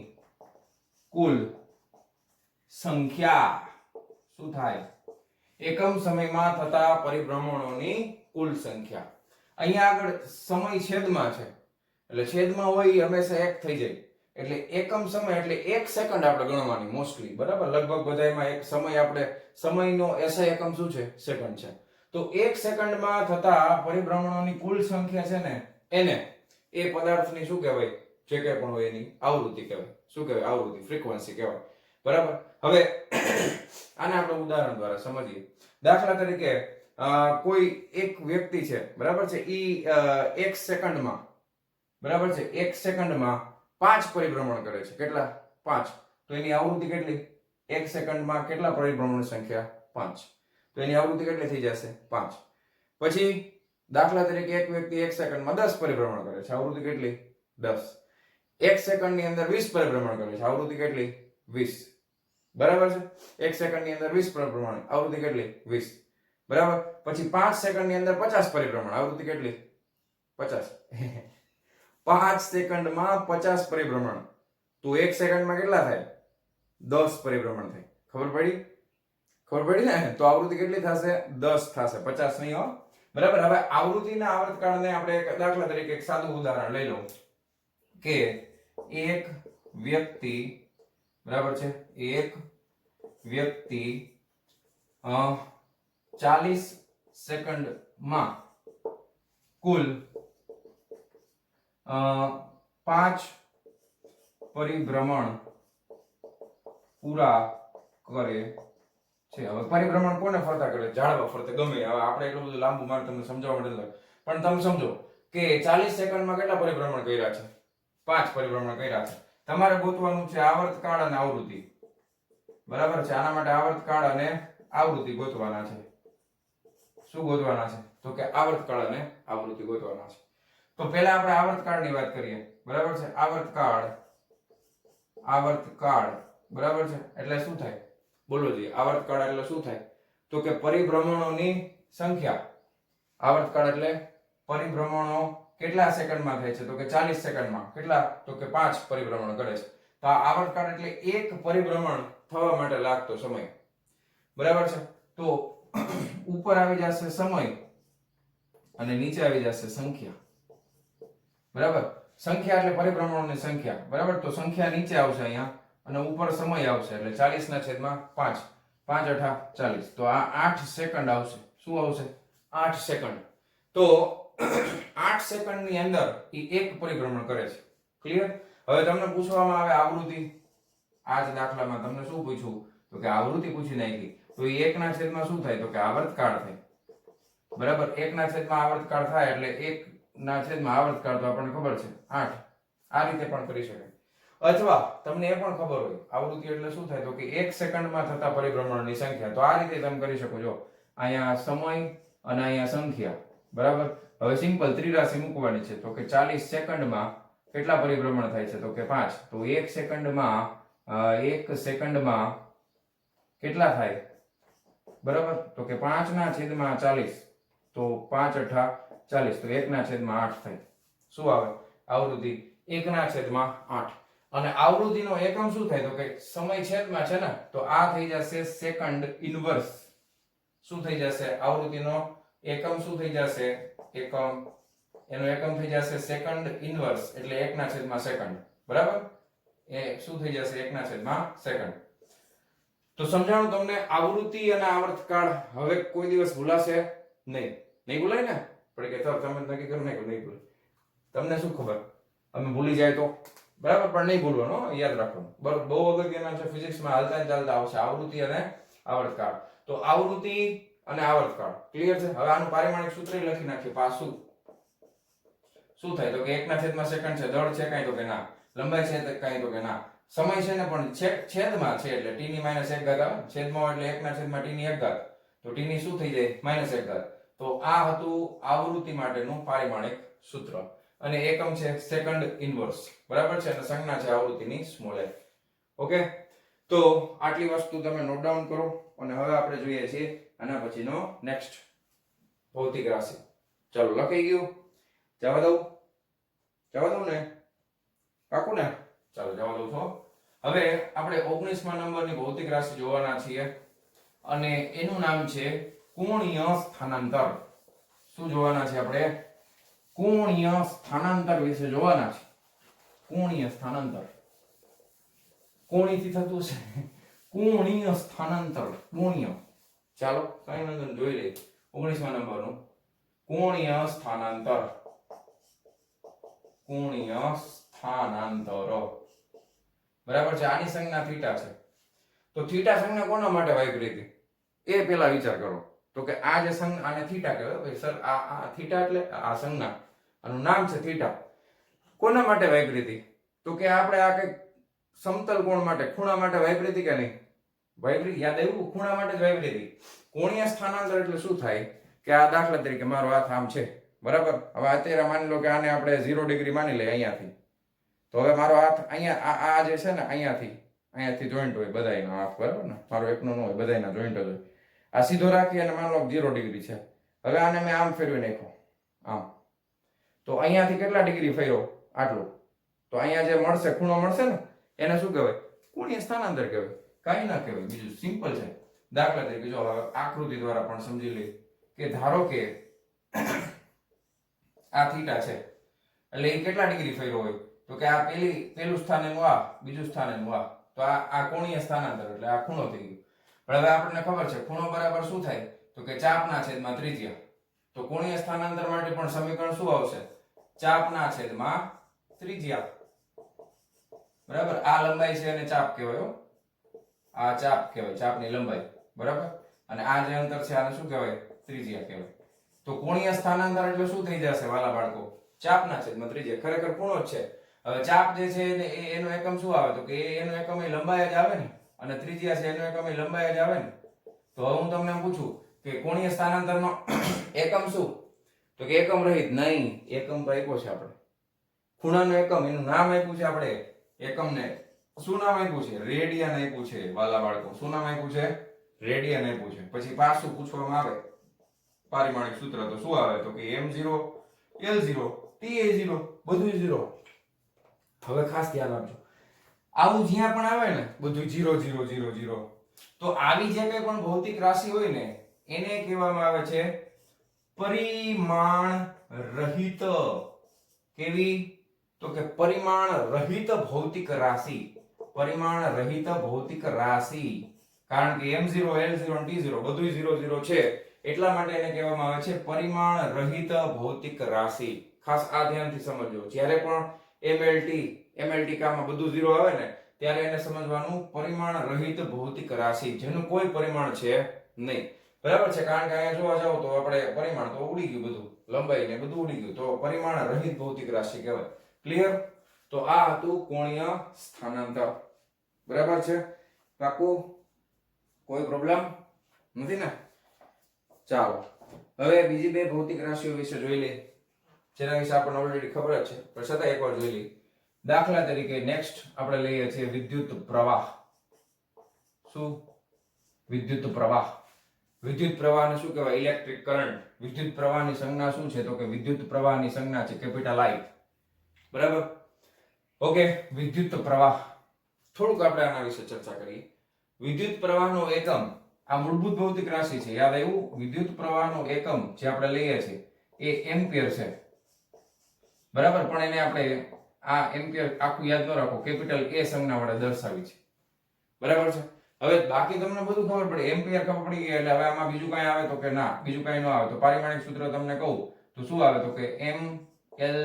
કુલ સંખ્યા. શું થાય? એકમ સમયમાં થતા પરિભ્રમણોની કુલ સંખ્યા. અહીંયા આગળ સમય છેદમાં છે એટલે છેદમાં હોય એ હંમેશા એક થઈ જાય, એટલે એકમ સમય એટલે 1 સેકન્ડ આપણે ગણવાની મોસ્ટલી, બરાબર. લગભગ બધાયમાં એક સમય આપણે સમયનો એસઆઈ એકમ શું છે? સેકન્ડ છે. તો 1 સેકન્ડમાં થતા પરિભ્રમણોની કુલ સંખ્યા છે ને એને એ પદાર્થની શું કહેવાય? જે કંઈ પણ હોય એની આવૃત્તિ કહેવાય. શું કહેવાય? આવૃત્તિ, ફ્રીક્વન્સી કહેવાય, બરાબર. હવે આને આપણે ઉદાહરણ દ્વારા સમજીએ. દાખલા તરીકે કોઈ એક વ્યક્તિ છે, બરાબર છે, ઈ 1 સેકન્ડમાં, બરાબર છે, 1 સેકન્ડમાં 5 પરિભ્રમણ કરે છે. કેટલા? 5. તો એની આવૃત્તિ કેટલી? 1 સેકન્ડમાં કેટલા પરિભ્રમણની સંખ્યા? 5. તો એની આવૃત્તિ કેટલી થઈ જશે? 5. પછી દાખલા તરીકે એક વ્યક્તિ 1 સેકન્ડમાં 10 પરિભ્રમણ કરે છે. આવૃત્તિ કેટલી? 10. 1 સેકન્ડની અંદર 20 પરિભ્રમણ કરે છે. આવૃત્તિ કેટલી? 20. બરાબર છે. 1 સેકન્ડની અંદર 20 પરિભ્રમણ, આવૃત્તિ કેટલી? 20. બરાબર. પછી 5 સેકન્ડની અંદર 50 પરિભ્રમણ, આવૃત્તિ કેટલી? 50. 5 સેકન્ડમાં 50 પરિભ્રમણ. તો 1 સેકન્ડમાં કેટલા થાય? 10 પરિભ્રમણ થાય. ખબર પડી? ખબર પડી ને? તો આવૃત્તિ કેટલી થશે? 10 થશે, 50 નહીં હો. બરાબર. હવે આવૃત્તિના આવર્તકાળને આપણે એક દાખલા તરીકે એક સાદું ઉદાહરણ લઈ લઉં કે એક વ્યક્તિ, બરાબર છે, એક વ્યક્તિ 40 સેકન્ડમાં કુલ 5 પરિભ્રમણ પૂરા કરે છે. હવે પરિભ્રમણ કોને ફરતા કરે? ઝાડવા ફરતે, ગમે. હવે આપણે એટલું બધું લાંબુ માર તમને સમજાવવા માટે, પણ તમે સમજો કે 40 સેકન્ડમાં કેટલા પરિભ્રમણ કર્યા છે? 5 પરિભ્રમણ કર્યા છે. તમારે ગોતવાનું છે આવર્તકાળ અને આવૃત્તિ, બરાબર છે. આના માટે આવર્તકાળ અને આવૃત્તિ ગોતવાના છે. શું ગોતવાના છે? તો કે આવર્તકાળ અને આવૃત્તિ ગોતવાના છે. તો પહેલા આપણે આવર્તકાળની વાત કરીએ, બરાબર છે. આવર્તકાળ, બરાબર છે, એટલે શું થાય? બોલો જી. આવર્તકાળ એટલે શું થાય? તો કે પરિભ્રમણોની સંખ્યા. આવર્તકાળ એટલે પરિભ્રમણો કેટલા સેકન્ડમાં થાય છે? તો કે 40 સેકન્ડમાં. કેટલા? તો કે 5 પરિભ્રમણ કરે છે. તો આ આવર્તકાળ એટલે એક પરિભ્રમણ થવા માટે લાગતો સમય, બરાબર છે. તો ઉપર આવી જશે સમય અને નીચે આવી જશે સંખ્યા, બરાબર. સંખ્યા એટલે પરિભ્રમણોની સંખ્યા, બરાબર. તો સંખ્યા નીચે આવશે અહીંયા અને ઉપર સમય આવશે, એટલે 40/5. 5 × 40. તો આ 8 સેકન્ડ આવશે. શું આવશે? 8 સેકન્ડ. તો 8 સેકન્ડની અંદર એ એક પરિભ્રમણ કરે છે. ક્લિયર? હવે તમને પૂછવામાં આવે આવૃત્તિ. આ જ દાખલામાં તમને શું પૂછ્યું? તો કે આવૃત્તિ પૂછી નાખી. તો એ 1/માં શું થાય? તો કે આવર્તકાળ થાય, બરાબર. 1/માં આવર્તકાળ થાય એટલે 1/માં આવર્તકાળ તો આપણને ખબર છે 8. આ રીતે પણ કરી શકાય. અથવા તમને એ પણ ખબર હોય આવૃત્તિ એટલે શું થાય? તો કે 1 સેકન્ડમાં થતા પરિભ્રમણની સંખ્યા. તો આ રીતે તમે કરી શકો છો. અહીંયા સમય અને અહીંયા સંખ્યા, બરાબર. હવે સિમ્પલ ત્રિરાશિ મૂકવાની છે. તો કે 40 સેકન્ડમાં કેટલા પરિભ્રમણ થાય છે? તો કે 5. તો 1 સેકન્ડમાં કેટલા થાય? બરાબર. તો કે 5/40. તો 5 × 40. તો 1/8 થાય. શું આવે? આવૃત્તિ 1/8. અને આવૃત્તિનો એકમ શું થાય? તો કે સમય છેદમાં છે ને, તો આ થઈ જશે સેકન્ડ ઇન્વર્સ. શું થઈ જશે? આવૃત્તિનો એકમ શું થઈ જશે? એનો એકમ થઈ જશે સેકન્ડ ઇન્વર્સ, એટલે 1/સેકન્ડ, બરાબર. એ શું થઈ જશે? 1/સેકન્ડ. તો સમજાણું તમને આવૃત્તિ અને આવર્તકાળ. હવે કોઈ દિવસ ભૂલાશે નહીં. નહીં ભૂલાય ને? પણ કે તમે નક્કી કરી નાખ્યું નહીં ભૂલે. તમને શું ખબર? અમે ભૂલી જાય તો, બરાબર, પણ નહીં ભૂલવાનું, યાદ રાખવાનું. બરાબર. બહુ અગત્યના છે. ફિઝિક્સમાં હાલતા ચાલતા આવશે આવૃત્તિ અને આવર્તકાળ. તો આવૃત્તિ અને આવર્તકાળ ક્લિયર છે. હવે આનું પારિમાણિક સૂત્ર લખી નાખીએ. પાછું શું થાય? તો કે 1/સેકન્ડ છે. દળ છે કાંઈ? તો કે ના. લંબાઈ છે કાંઈ? તો કે ના. સમય છે ને, પણ છેદમાં છે એટલે t ની -1 ઘાત આવે. છેદમાં એટલે 1/t ની 1 ઘાત. તો t ની શું થઈ જાય? -1 ઘાત. તો આ હતું આવૃત્તિ માટેનું પારિમાણિક સૂત્ર. અને એકમ છે સેકન્ડ ઇન્વર્સ, બરાબર છે. અને સંજ્ઞા છે આવૃત્તિની સ્મોલ f. ઓકે. તો આટલી વસ્તુ તમે નોટ ડાઉન કરો. અને હવે આપણે જોઈએ છીએ આના પછીનો નેક્સ્ટ ભૌતિક રાશિ. ચાલો, લખાઈ ગયું? જવા દઉં ને? કાકુ ને? ચાલો જવા દઉં છો. હવે આપણે 19મા નંબરની ભૌતિક રાશિ જોવાના છીએ અને એનું નામ છે કોણીય સ્થાનાંતર. શું જોવાના છે આપણે? કોણીય સ્થાનાંતર વિશે જોવાના છે. કોણીય સ્થાનાંતર. કોણીથી થતું છે કોણીય સ્થાનાંતર. કોણીય. ચાલો કઈ વાંધો નહીં, જોઈ લઈએ 19મા નંબરનું કોણીય સ્થાનાંતર. કોણીય સ્થાનાંતર, બરાબર છે. આની સંજ્ઞા થીટા છે. તો થીટા સંજ્ઞા કોના માટે વાપરી હતી એ પેલા વિચાર કરો. તો કે આ જે સંજ્ઞા આને થીટા કહેવાય ભાઈ સર. આ થીટા એટલે આ સંજ્ઞા, આનું નામ છે થીટા. કોના માટે વાપરી હતી? તો કે આપણે આ કઈ સમતલ કોણ માટે, ખૂણા માટે વાપરી હતી કે નહીં? વાપરી. યાદ આવ્યું? ખૂણા માટે જ વાપરી હતી. કોણીય સ્થાનાંતર એટલે શું થાય કે આ દાખલા તરીકે મારો હાથ આમ છે, બરાબર. હવે અત્યારે માની લો કે આને આપણે 0 ડિગ્રી માની લઈએ અહીંયાથી. તો હવે મારો હાથ અહીંયા આ જે છે ને અહીંયાથી જોઈન્ટ હોય બધાયનો હાથ, બરાબર ને? મારો એકનો ન હોય, બધાયના જોઈન્ટ જ હોય. આ સીધો રાખી અને માનો 0 ડિગ્રી છે. હવે આને મેં આમ ફેરવી નાખ્યો, આમ. તો અહીંયાથી કેટલા ડિગ્રી ફેરવો? આટલું. તો અહીંયા જે મળશે ખૂણો મળશે ને એને શું કહેવાય? કોણીય સ્થાનાંતર કહેવાય. કાંઈ ના કહેવાય, બીજું સિમ્પલ છે. દાખલા તરીકે જો હવે આકૃતિ દ્વારા પણ સમજી લઈએ કે ધારો કે આ થીટા છે એટલે એ કેટલા ડિગ્રી ફેરવો હોય? તો કે આ પેલું સ્થાન એનું આ, બીજું સ્થાન એનું આ. તો આ કોણીય સ્થાનાંતર એટલે આ ખૂણો થઈ ગયો. પણ હવે આપણને ખબર છે ખૂણો બરાબર શું થાય? તો કે ચાપના છેદમાં ત્રિજ્યા. તો કોણીય સ્થાનાંતર માટે પણ સમીકરણ શું આવશે? ચાપના છેદમાં ત્રિજ્યા. બરાબર. આ લંબાઈ છે અને ચાપ કહેવાય. આ ચાપ કહેવાય, ચાપની લંબાઈ, બરાબર. અને આ જે અંતર છે આને શું કહેવાય? ત્રિજ્યા કહેવાય. તો કોણીય સ્થાનાંતર એટલે શું થઈ જશે વાલા બાળકો? ચાપના છેદમાં ત્રિજ્યા. ખરેખર ખૂણો જ છે. હવે ચાપ જે છે એનો એકમ શું આવે? તો કે એનો એકમ એ લંબાઈ જ આવે ને, અને ત્રિજ્યા છે એનો એકમ એ લંબાઈ જ આવે ને. તો હવે હું તમને પૂછું કે કોણીય સ્થાનાંતરનો એકમ શું? તો કે એકમ રહિત નહીં. એકમ તો આપ્યો છે આપણે, ખૂણાનો એકમ, એનું નામ આપ્યું છે આપણે એકમને. શું નામ આપ્યું છે? રેડિયન આપ્યું છે વાલા બાળકો. શું નામ આપ્યું છે? રેડિયન આપ્યું છે. પછી પાછું પૂછવામાં આવે પારિમાણિક સૂત્ર, તો શું આવે? તો કે m0 l0 ta0 બધું 0. હવે ખાસ ધ્યાન આપજો, આવું જ્યાં પણ આવે ને બધું 0 0 0 0, તો આવી જે કંઈ પણ ભૌતિક રાશિ હોય ને એને કહેવામાં આવે છે પરિમાણ રહિત. કેવી? તો કે પરિમાણ રહિત ભૌતિક રાશિ. પરિમાણ રહિત ભૌતિક રાશિ. કારણ કે m0 l0 અને t0 બધું 0 0 છે એટલા માટે એને કહેવામાં આવે છે પરિમાણ રહિત ભૌતિક રાશિ. ખાસ આ ધ્યાનથી સમજજો. જ્યારે પણ mlt કામાં બધું 0 આવે ને ત્યારે એને સમજવાનું પરિમાણ રહિત ભૌતિક રાશિ, જેનું કોઈ પરિમાણ છે નહીં. બરાબર છે? કારણ કે અહીંયા જોવા જાવ તો આપણે પરિમાણ તો ઉડી ગયું, બધું લંબાઈ ને બધું ઉડી ગયું. તો પરિમાણ રહિત ભૌતિક રાશિ કહેવાય. ક્લિયર? તો આ હતું કોણીય સ્થાનાંતર. બરાબર છે? પાકું? કોઈ પ્રોબ્લેમ નથી ને? ચાલો હવે બીજી બે ભૌતિક રાશિઓ વિશે જોઈ લઈએ, જેના વિશે આપણને ઓલરેડી ખબર જ છે, પણ છતાં એકવાર જોઈ લઈએ. દાખલા તરીકે નેક્સ્ટ આપણે લઈએ છીએ વિદ્યુત પ્રવાહ. શું? વિદ્યુત પ્રવાહ. વિદ્યુત પ્રવાહને શું કહેવાય? Electric current. વિદ્યુત પ્રવાહની સંજ્ઞા શું છે? તો કે વિદ્યુત પ્રવાહની સંજ્ઞા છે કેપિટલ I. બરાબર? ઓકે. વિદ્યુત પ્રવાહ થોડુંક આપણે આના વિશે ચર્ચા કરીએ. વિદ્યુત પ્રવાહનો એકમ આ મૂળભૂત ભૌતિક રાશિ છે. યાદ આવ્યું? વિદ્યુત પ્રવાહનો એકમ જે આપણે લઈએ છીએ એ એમ્પિયર છે. બરાબર? પણ એને આપણે આ એમ્પિયર આખું યાદ ન રાખો, કેપિટલ A સંજ્ઞા વડે દર્શાવી છે. બરાબર છે? હવે બાકી તમને બધું ખબર પડે, એમ્પિયર ખબર પડી ગઈ એટલે હવે આમાં બીજું કઈ આવે? તો કે ના, બીજું કઈ ન આવે. તો પારિમાણિક સૂત્ર તમને કહું તો શું આવે? તો કે m l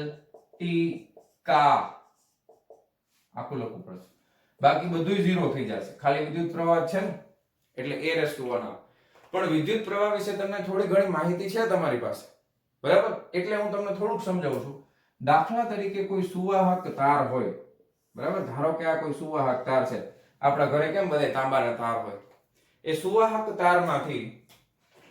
t k આખું લખવું પડશે. બાકી બધું 0 થઈ જશે, ખાલી વિદ્યુત પ્રવાહ છે ને એટલે a⁻1 આવે. પણ વિદ્યુત પ્રવાહ વિશે તમને થોડી ઘણી માહિતી છે તમારી પાસે, બરાબર? એટલે હું તમને થોડુંક સમજાવું છું. દાખલા તરીકે કોઈ સુવાહક તાર હોય, બરાબર? ધારો કે આ કોઈ સુવાહક તાર છે. આપણા ઘરે કેમ બધા તાંબાના તાર હોય, એ સુવાહક તારમાંથી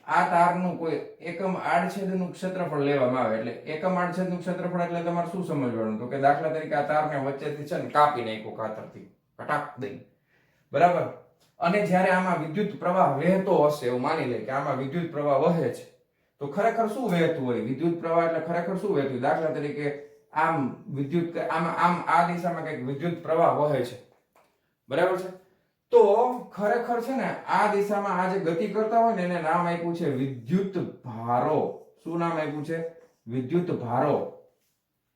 આ તારનું કોઈ એકમ આડછેદનું ક્ષેત્રફળ લેવામાં આવે. એટલે એકમ આડછેદનું ક્ષેત્રફળ એટલે તમારે શું સમજવાનું? તો કે દાખલા તરીકે આ તારને વચ્ચેથી છે ને કાપી નાખ્યો કાતરથી, કટાક દઈ, બરાબર? અને જ્યારે આમાં વિદ્યુત પ્રવાહ વહેતો હશે, એવું માની લે કે આમાં વિદ્યુત પ્રવાહ વહે છે, તો ખરેખર શું વહેતું હોય? વિદ્યુત પ્રવાહ એટલે ખરેખર શું વહેતું? દાખલા તરીકે આમ વિદ્યુત આમ આ દિશામાં કંઈક વિદ્યુત પ્રવાહ વહે છે, બરાબર છે? તો ખરેખર છે ને આ દિશામાં આ જે ગતિ કરતા હોય ને એને નામ આપ્યું છે વિદ્યુત ભારો. શું નામ આપ્યું છે? વિદ્યુત ભારો.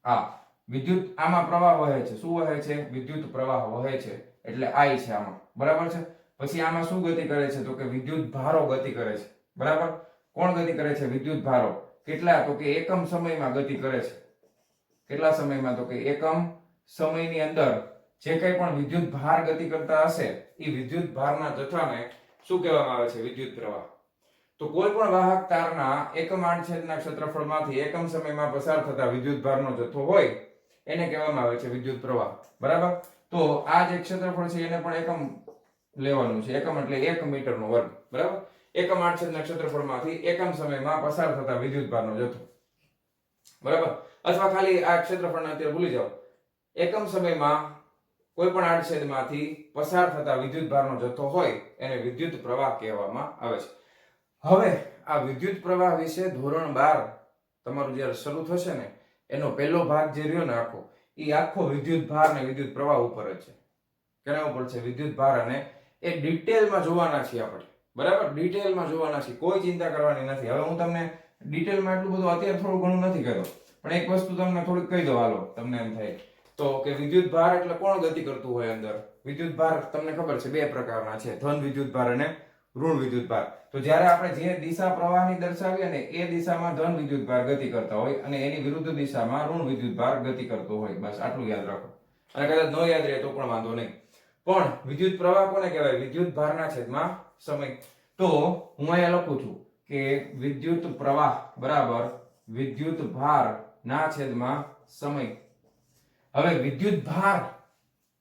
આ વિદ્યુત આમાં પ્રવાહ વહે છે. શું વહે છે? વિદ્યુત પ્રવાહ વહે છે એટલે I છે આમાં, બરાબર છે? પછી આમાં શું ગતિ કરે છે? તો કે વિદ્યુત ભારો ગતિ કરે છે, બરાબર? કોણ ગતિ કરે છે? વિદ્યુત ભારો. કેટલા? તો કે એકમ સમયમાં ગતિ કરે છે. કેટલા સમયમાં? તો કે એકમ સમયની અંદર જે કંઈ પણ વિદ્યુત ભાર ગતિ કરતા હશે એ વિદ્યુત ભારના જથ્થાને શું કહેવામાં આવે છે? વિદ્યુત પ્રવાહ. તો કોઈ પણ વાહક તારના એકમ આડછેદના ક્ષેત્રફળમાંથી એકમ સમયમાં પસાર થતા વિદ્યુતભારનો જથ્થો હોય એને કહેવામાં આવે છે વિદ્યુત પ્રવાહ. બરાબર. તો આ જે ક્ષેત્રફળ છે એને પણ એકમ લેવાનું છે. એકમ એટલે 1 મીટરનો વર્ગ. બરાબર. એકમ આડછેદના ક્ષેત્રફળમાંથી એકમ સમયમાં પસાર થતા વિદ્યુતભારનો જથ્થો. બરાબર. અથવા ખાલી આ ક્ષેત્રફળને અત્યારે ભૂલી જાઓ. એકમ સમયમાં કોઈ પણ આડછેદમાંથી પસાર થતા વિદ્યુતભારનો જથ્થો હોય એને વિદ્યુત પ્રવાહ કહેવામાં આવે છે. હવે આ વિદ્યુત પ્રવાહ વિશે ધોરણ 12 તમારું જ્યારે શરૂ થશે ને એનો પહેલો ભાગ જે રહ્યો ને આખો વિદ્યુત ભાર અને વિદ્યુત પ્રવાહ ઉપર જ છે. કેના ઉપર છે? વિદ્યુત ભાર. અને એ ડિટેલમાં જોવાના છીએ આપણે. બરાબર. ડિટેલમાં જોવાના છીએ. કોઈ ચિંતા કરવાની નથી. હવે હું તમને ડિટેલમાં એટલું બધું અત્યારે થોડું ઘણું નથી કહેતો, પણ એક વસ્તુ તમને થોડીક કહી દો. હાલો, તમને એમ થાય તો કે વિદ્યુત ભાર એટલે કોણ ગતિ કરતું હોય અંદર? વિદ્યુત ભાર તમને ખબર છે બે પ્રકારના છે, ધન વિદ્યુત ભાર અને ઋણ વિદ્યુત ભાર. તો જ્યારે આપણે જે દિશા પ્રવાહની દર્શાવીએ ને એ દિશામાં ધન વિદ્યુત ભાર ગતિ કરતા હોય અને એની વિરુદ્ધ દિશામાં ઋણ વિદ્યુત ભાર ગતિ કરતો હોય. બસ આટલું યાદ રાખો. અને કદાચ ન યાદ રહે તો પણ વાંધો નહીં. પણ વિદ્યુત પ્રવાહ કોને કહેવાય? વિદ્યુત ભારના છેદમાં સમય. તો હું અહીંયા લખું છું કે વિદ્યુત પ્રવાહ બરાબર વિદ્યુત ભાર ના છેદમાં સમય. હવે વિદ્યુત ભાર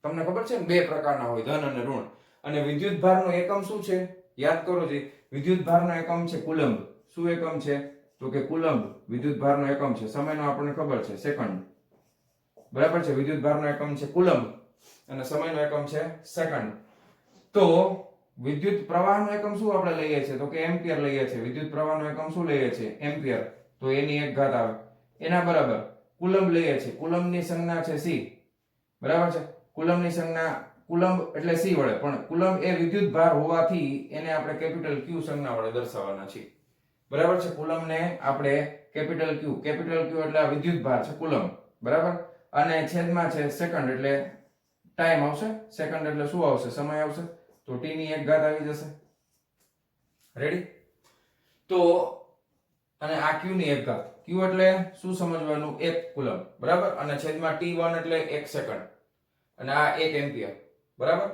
તમને ખબર છે ને બે પ્રકારના હોય, ધન અને ઋણ. અને વિદ્યુત ભારનો એકમ શું છે? યાદ કરો ਜੀ. વિદ્યુત ભારનો એકમ છે કુલંબ. શું એકમ છે? તો કે કુલંબ વિદ્યુત ભારનો એકમ છે. સમયનો આપણને ખબર છે સેકન્ડ. બરાબર છે. વિદ્યુત ભારનો એકમ છે કુલંબ અને સમયનો એકમ છે સેકન્ડ. તો વિદ્યુત પ્રવાહનો એકમ શું આપણે લઈએ છીએ? તો કે એમ્પિયર લઈએ છીએ. વિદ્યુત પ્રવાહનો એકમ શું લઈએ છીએ? એમ્પિયર. તો એની 1 ઘાત આવે. એના બરાબર કુલંબ લઈએ છીએ. કુલંબની સંજ્ઞા છે c. બરાબર છે. કુલંબની સંજ્ઞા, કુલંબ એટલે c વડે, પણ કુલંબ એ વિદ્યુત ભાર હોવાથી એને આપણે કેપિટલ Q સંજ્ઞા વડે દર્શાવવાના છીએ. બરાબર છે. કુલંબને આપણે કેપિટલ Q એટલે આ વિદ્યુત ભાર છે કુલંબ. બરાબર. અને છેદમાં છે સેકન્ડ એટલે ટાઈમ આવશે. સેકન્ડ એટલે શું આવશે? સમય આવશે. તો t ની 1 ઘાત આવી જશે. રેડી? તો અને આ q ની 1 ઘાત. q એટલે શું સમજવાનું? 1 કુલંબ. બરાબર. અને છેદમાં t1 એટલે 1 સેકન્ડ. અને આ 1 એમ્પિયર. બરાબર.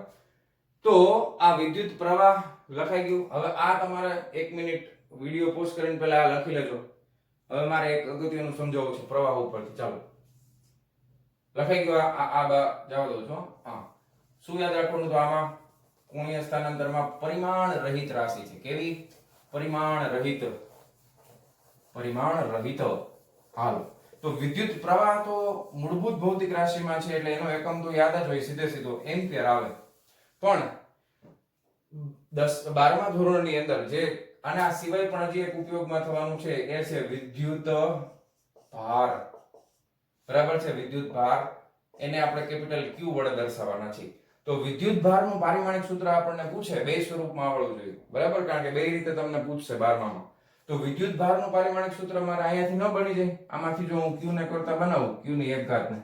તો આ વિદ્યુત પ્રવાહ લખાઈ ગયું. હવે આ તમારે 1 મિનિટ વિડિયો પોઝ કરીને પહેલા આ લખી લેજો. હવે મારે એક અગત્યનું સમજાવવું છે પ્રવાહ ઉપરથી. ચાલો, લખાઈ ગયું. આ જવા દો છો. હા, શું યાદ રાખવાનું? તો આમાં કોણીય સ્થાનાંતરમાં પરિમાણ રહિત રાશિ છે. કેવી? પરિમાણ રહિત. હાલ, તો વિદ્યુત પ્રવાહ તો મૂળભૂત ભૌતિક રાશિમાં છે એટલે એનો એકમ તો યાદ જ હોય, સીધો એમ્પિયર આવે. પણ 12મા ધોરણની અંદર જે આના સિવાય પણ હજી એક ઉપયોગમાં થવાનું છે એ છે વિદ્યુત ભાર. બરાબર છે. વિદ્યુત ભાર એને આપણે કેપિટલ Q વડે દર્શાવવાના છે. તો વિદ્યુત ભારનું પારિમાણિક સૂત્ર આપણને પૂછે બે સ્વરૂપમાં આવડવું જોઈએ. બરાબર. કારણ કે બે રીતે તમને પૂછશે 12માં. તો વિદ્યુત ભારનું પારિમાણિક સૂત્ર મારે અહીંયાથી ન બની જાય. આમાંથી જો હું Q ને કરતા બનાવું, Q ની 1 ઘાત ને,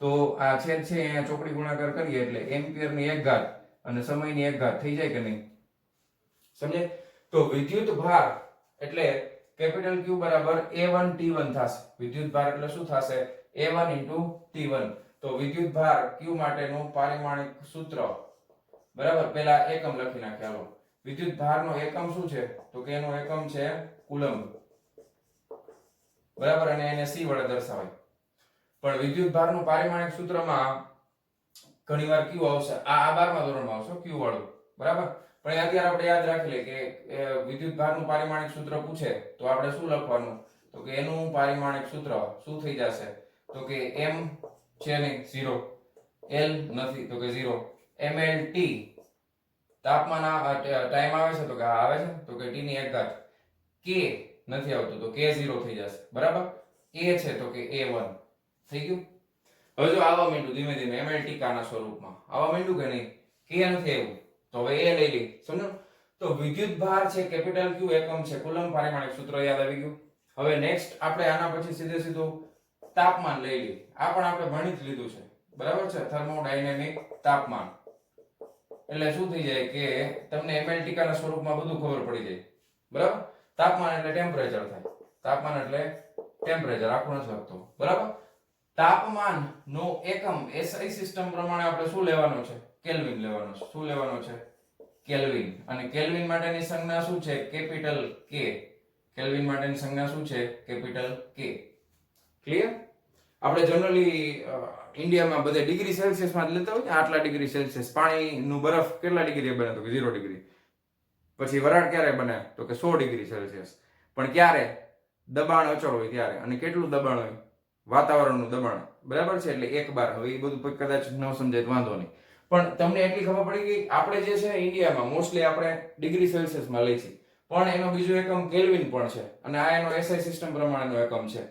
તો આ છેદ છે અહીંયા ચોકડી ગુણાકાર કરીએ એટલે એમ્પિયર ની 1 ઘાત અને સમયની 1 ઘાત થઈ જાય કે નહીં? સમજે? તો વિદ્યુત ભાર એટલે કેપિટલ Q બરાબર A1T1 થશે. વિદ્યુત ભાર એટલે શું થશે? A1 T1. તો વિદ્યુત ભાર Q માટેનું પારિમાણિક સૂત્ર બરાબર પહેલા એકમ લખી નાખીએ. હાલો, વિદ્યુત ભારનો એકમ શું છે? તો કે એનો એકમ છે કુલંબ. બરાબર. અને એને c વડે દર્શાવાય. પણ વિદ્યુત ભારનું પારિમાણિક સૂત્રમાં ઘણીવાર Q આવશે. આ 12મા ધોરણમાં આવશે Q વાળું. બરાબર. પણ અત્યારે આપણે યાદ રાખી લઈએ કે વિદ્યુત ભારનું પારિમાણિક સૂત્ર પૂછે તો આપણે શું લખવાનું? તો કે એનું પારિમાણિક સૂત્ર શું થઈ જશે? તો કે m છે નહીં 0, l નથી તો કે 0, mlt તાપમાન ટાઈમ આવે છે તો કે આવે છે તો કે t ની 1 ઘાત, k નથી આવતું તો k 0 થઈ જશે. બરાબર. a છે તો કે a1 થઈ ગયું. હવે જો આવવા માંડ્યું ધીમે ધીમે mlt ના સ્વરૂપમાં આવવા માંડ્યું કે નહીં? k નથી આવ્યું તો હવે a લઈ લે. સમજો? તો વિદ્યુત ભાર છે કેપિટલ Q એકમ છે કુલંબ. પારિમાણિક સૂત્ર યાદ આવી ગયું. હવે નેક્સ્ટ આપણે આના પછી સીધું તાપમાન લઈ લઈએ. આ પણ આપણે ભણી જ લીધું છે. બરાબર છે. થર્મોડાયનેમિક તાપમાન એટલે શું થઈ જાય કે તમને mlt ના સ્વરૂપમાં બધું ખબર પડી જાય. બરાબર. તાપમાન એટલે ટેમ્પરેચર થાય. તાપમાન એટલે ટેમ્પરેચર, આખું નથી લખતો. બરાબર. તાપમાન નો એકમ SI સિસ્ટમ પ્રમાણે આપણે શું લેવાનો છે? કેલ્વિન લેવાનો છે. શું લેવાનો છે? કેલ્વિન. અને કેલ્વિન માટેની સંજ્ઞા શું છે? કેપિટલ કે. કેલ્વિન માટેની સંજ્ઞા શું છે? કેપિટલ કે. ક્લિયર? આપણે જનરલી ઇન્ડિયામાં બધે ડિગ્રી સેલ્સિયસમાં જ લેતા હોય ને, આટલા ડિગ્રી સેલ્સિયસ. પાણીનું બરફ કેટલા ડિગ્રીએ બને? તો કે 0 ડિગ્રી. પછી વરાળ ક્યારે બને? તો કે 100 ડિગ્રી સેલ્સિયસ. પણ ક્યારે? દબાણ અચળ હોય ત્યારે. અને કેટલું દબાણ હોય? વાતાવરણનું દબાણ. બરાબર છે? એટલે 1 બાર. હવે એ બધું કદાચ ન સમજાય તો વાંધો નહીં, પણ તમને એટલી ખબર પડી ગઈ. આપણે જે છે ઇન્ડિયામાં મોસ્ટલી આપણે ડિગ્રી સેલ્સિયસમાં લઈ છીએ, પણ એનો બીજો એકમ કેલ્વિન પણ છે, અને આ એનો એસઆઈ સિસ્ટમ પ્રમાણેનો એકમ છે.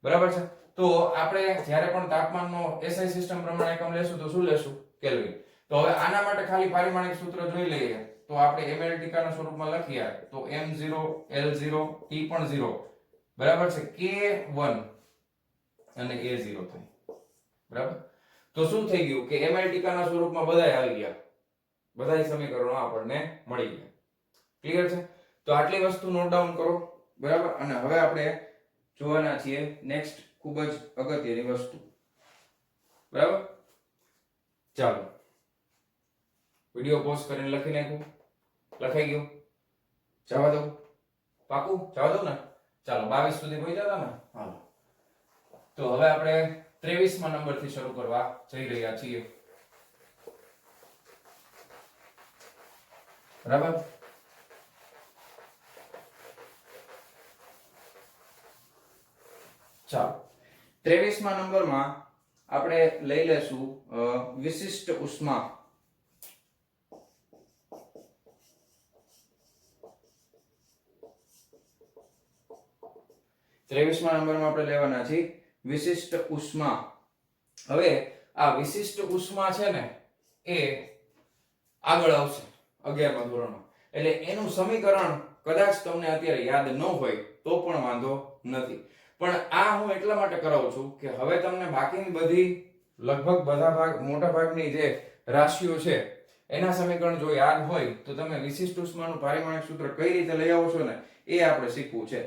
બરાબર છે? તો આપણે જ્યારે પણ તાપમાનનો એસઆઈ સિસ્ટમ પ્રમાણે એકમ લેશું તો શું લેશું? કેલ્વિન. તો હવે આના માટે ખાલી પારિમાણિક સૂત્ર જોઈ લઈએ. તો આપણે mLTK ના સ્વરૂપમાં લખીએ તો m0 l0 t પણ 0. બરાબર છે? k1 અને a0 થાય. બરાબર? તો શું થઈ ગયું કે mLTK ના સ્વરૂપમાં બધાય આવી ગયા. બધાય સમીકરણો આપણને મળી ગયા. ક્લિયર છે? તો આટલી વસ્તુ નોટ ડાઉન કરો. બરાબર? અને હવે આપણે જોવાના છીએ નેક્સ્ટ ખૂબ જ અગત્યની વસ્તુ. બરાબર? ચાલો વિડિયો પોઝ કરીને લખી નાખું. લખાઈ ગયું? જવા દઉં? પાકું? જવા દઉં ને? ચાલો 22 સુધી પહોંચ્યા હતા ને? હાલો. તો હવે આપણે 23મા નંબરથી શરૂ કરવા જઈ રહ્યા છીએ. બરાબર? ચાલો 23મા નંબરમાં આપણે લઈ લેશું વિશિષ્ટ ઉષ્મા. નંબરમાં આપણે લેવાના છીએ વિશિષ્ટ ઉષ્મા. હવે આ વિશિષ્ટ ઉષ્મા છે ને એ આગળ આવશે 11મા ધોરણમાં. એટલે એનું સમીકરણ કદાચ તમને અત્યારે યાદ ન હોય તો પણ વાંધો નથી, પણ આ હું એટલા માટે કરાવું છું કે હવે તમને બાકીની બધી લગભગ બધા મોટા ભાગની જે રાશિઓ છે એના સમીકરણ જો યાદ હોય તો તમે વિશિષ્ટ ઉષ્માનું પારિમાણિક સૂત્ર કઈ રીતે લઈ આવો છો ને એ આપણે શીખવું છે.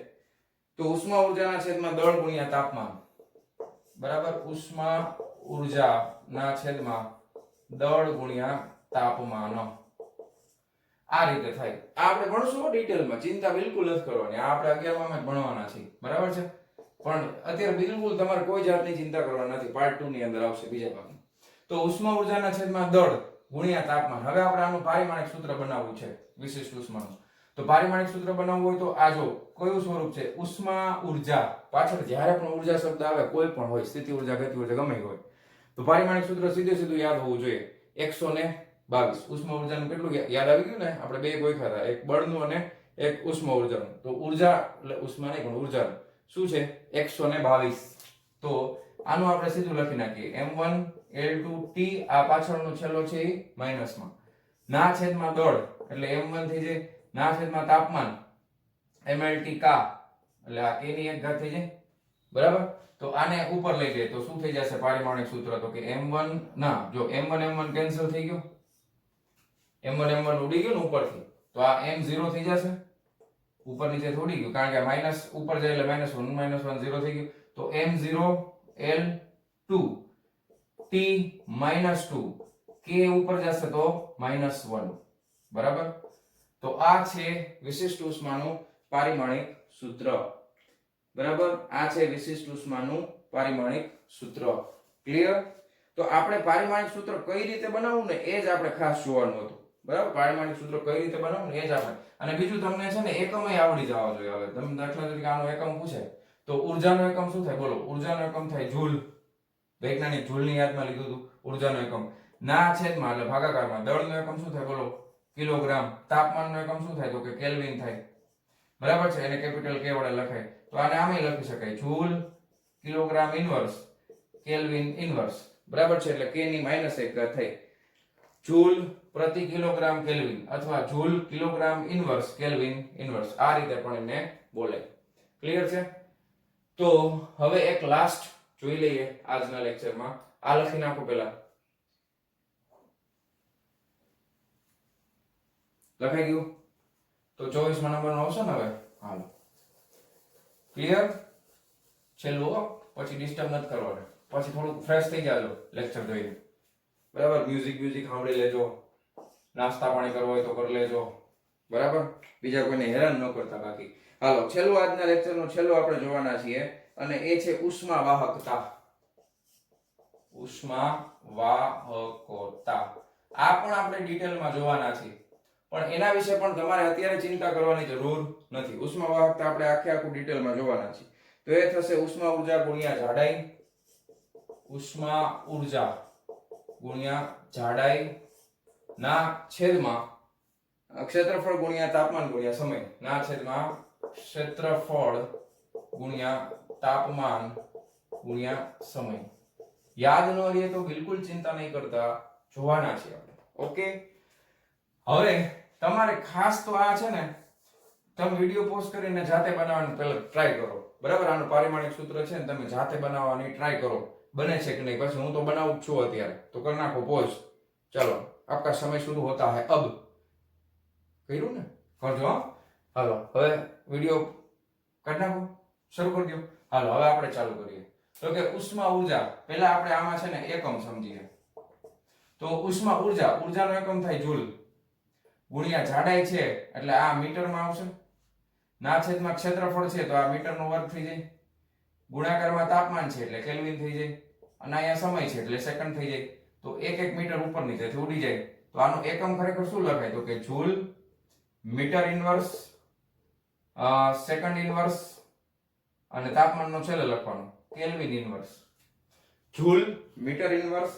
તો ઉષ્મા ઉર્જાના છેદમાં દળ ગુણ્યા તાપમાન. બરાબર? ઉષ્મા ઉર્જાના છેદમાં દળ ગુણ્યા તાપમાન. આ રીતે થાય. આ આપણે ભણશું ડિટેલમાં, ચિંતા બિલકુલ નથી કરવાની. આ આપણે 11માં જ ભણવાના છે. બરાબર છે? પણ અત્યારે બિલકુલ તમારે કોઈ જાતની ચિંતા કરવાની નથી. પાર્ટ 2 ની અંદર આવશે બીજા ભાગમાં. તો ઉષ્મા ઉર્જાના છેદમાં દળ ગુણ્યા તાપમાન. હવે આપણે આનું પારિમાણિક સૂત્ર બનાવવું છે વિશિષ્ટ ઉષ્માનું. તો પારિમાણિક સૂત્ર બનાવવું હોય તો આ જો કયું સ્વરૂપ છે? ઉષ્મા ઉર્જા. પાછળ જ્યારે પણ ઉર્જા શબ્દ આવે કોઈ પણ હોય, સ્થિતિ ઉર્જા, ગતિ ઉર્જા ગમે હોય, તો પારિમાણિક સૂત્ર સીધું યાદ હોવું જોઈએ. 122. ઉષ્મા ઉર્જાનું કેટલું યાદ આવી ગયું ને? આપણે બે ગોખ્યા હતા, એક બળનું અને એક ઉષ્મા ઉર્જાનું. તો ઉર્જા એટલે ઉષ્મા નહીં પણ ઉર્જાનું શું છે? 122. તો આનું આપણે સીધું લખી નાખીએ m1 l2 t. આ પાછળનો છેલ્લો છે એ માઈનસમાં. ના છેદમાં દળ એટલે m1 થઈ જાય. ના છેદમાં તાપમાન mLTK એટલે આ k ની 1 ઘાત થઈ જાય. બરાબર? તો આને ઉપર લઈ જઈએ તો શું થઈ જશે પારિમાણિક સૂત્ર? તો કે m1 ના, જો m1 કેન્સલ થઈ ગયો, m1 ઉડી ગયું ને ઉપરથી, તો આ m0 થઈ જશે. ઉપર નીચે થોડી ગયું કારણ કે માઈનસ ઉપર જાય એટલે -1 -1 0 થઈ ગયું. તો m0 l2 t -2 k ઉપર જશે તો -1. બરાબર? તો આ છે વિશિષ્ટ ઉષ્માનું પારિમાણિક સૂત્ર. બરાબર? આ છે વિશિષ્ટ ઉષ્માનું પારિમાણિક સૂત્ર. ક્લિયર? તો આપણે પારિમાણિક સૂત્ર કઈ રીતે બનાવવું ને એ જ આપણે ખાસ જોવાનું હતું. બરાબર? પારિમાણિક સૂત્ર કઈ રીતે બનાવવું ને એ જ આપણે. અને બીજું તમને છે ને એકમય આવડી જવા જોઈએ. હવે તમે દાખલા તરીકે આનો એકમ પૂછે તો ઉર્જાનો એકમ શું થાય? બોલો. ઉર્જાનો એકમ થાય જૂલ. વૈજ્ઞાનિક જૂલની યાદમાં લીધું હતું ઉર્જાનો એકમ. ના છેદમાં એટલે ભાગાકારમાં દળનો એકમ શું થાય? બોલો. કિલોગ્રામ. તાપમાનનો એકમ શું થાય? તો કે કેલ્વિન થાય. બરાબર છે? એને કેપિટલ કે વડે લખાય. તો આને આમે લખી શકાય joule kilogram inverse kelvin inverse. બરાબર છે? એટલે k ની -1 ઘાત થઈ. જૂલ પ્રતિ કિલોગ્રામ કેલ્વિન અથવા joule kilogram inverse kelvin inverse. આ રીતે પણ એને બોલે. ક્લિયર છે? તો હવે એક લાસ્ટ જોઈ લઈએ આજના લેક્ચરમાં. આ લખી નાખો પહેલા. લખાઈ ગયું? તો 24મા નંબરનો આવશે ને હવે. હાલો. ક્લિયર? છેલ્લું પછી ડિસ્ટર્બ નથી કરવાનું. પછી થોડું ફ્રેશ થઈ જાજો લેક્ચર જોઈને. બરાબર? મ્યુઝિક સાંભળી લેજો. નાસ્તા પાણી કરવો હોય તો કરી લેજો, બરાબર, બીજા કોઈને હેરાન ન કરતા. બાકી હાલો છેલ્લું આજના લેક્ચરનું છેલ્લું આપણે જોવાના છીએ અને એ છે ઉષ્મા વાહકતા. ઉષ્મા વાહકતા આ પણ આપણે ડિટેલમાં જોવાના છીએ, પણ એના વિશે પણ તમારે અત્યારે ચિંતા કરવાની જરૂર નથી. ઉષ્મા વાહકતા આપણે આખું ડિટેલમાં જોવાના છીએ. તો એ થશે ઉષ્મા ઉર્જા ગુણ્યા જાડાઈ, ઉષ્મા ઉર્જા ગુણ્યા જાડાઈ ના છેદમાં ક્ષેત્રફળ ગુણ્યા તાપમાન ગુણ્યા સમય ના છેદમાં ક્ષેત્રફળ ગુણ્યા તાપમાન ગુણ્યા સમય. યાદ ન રહે તો બિલકુલ ચિંતા નહીં કરતા, જોવાના છે આપણે. ઓકે, હવે તમારે ખાસ તો આ છે ને, તમે વિડિયો પોઝ કરીને જાતે બનાવવાની પહેલા ટ્રાય કરો, બરાબર. આનું પારિમાણિક સૂત્ર છે ને, તમે જાતે બનાવવાની ટ્રાય કરો, બને છે કે નહીં. પછી હું તો બનાવું જ છું અત્યારે, તો કરી નાખો પોઝ. ચલો, આપકા સમય शुरू होता है अब. કર્યું ને, કરજો. હાલો હવે વિડિયો કાઢ નાખો, શરૂ કરી દો. હાલો હવે આપણે ચાલુ કરીએ. તો કે ઉષ્મા ઉર્જા, પહેલા આપણે આમાં છે ને એકમ સમજીએ. તો ઉષ્મા ઉર્જા, ઉર્જાનો એકમ થાય જૂલ, ગુણ્યા જાડાઈ છે એટલે આ મીટરમાં આવશે, ના છેદમાં ક્ષેત્રફળ છે તો આ મીટરનો વર્ગ થઈ જાય, ગુણાકારમાં તાપમાન છે એટલે કેલ્વિન થઈ જાય, અને અહીંયા સમય છે એટલે સેકન્ડ થઈ જાય. તો એક એક મીટર ઉપર નીચેથી ઉડી જાય. તો આનો એકમ ખરેખર શું લખાય? તો કે joule metre inverse second inverse અને તાપમાનનો છેલ્લે લખવાનો kelvin inverse. Joule metre inverse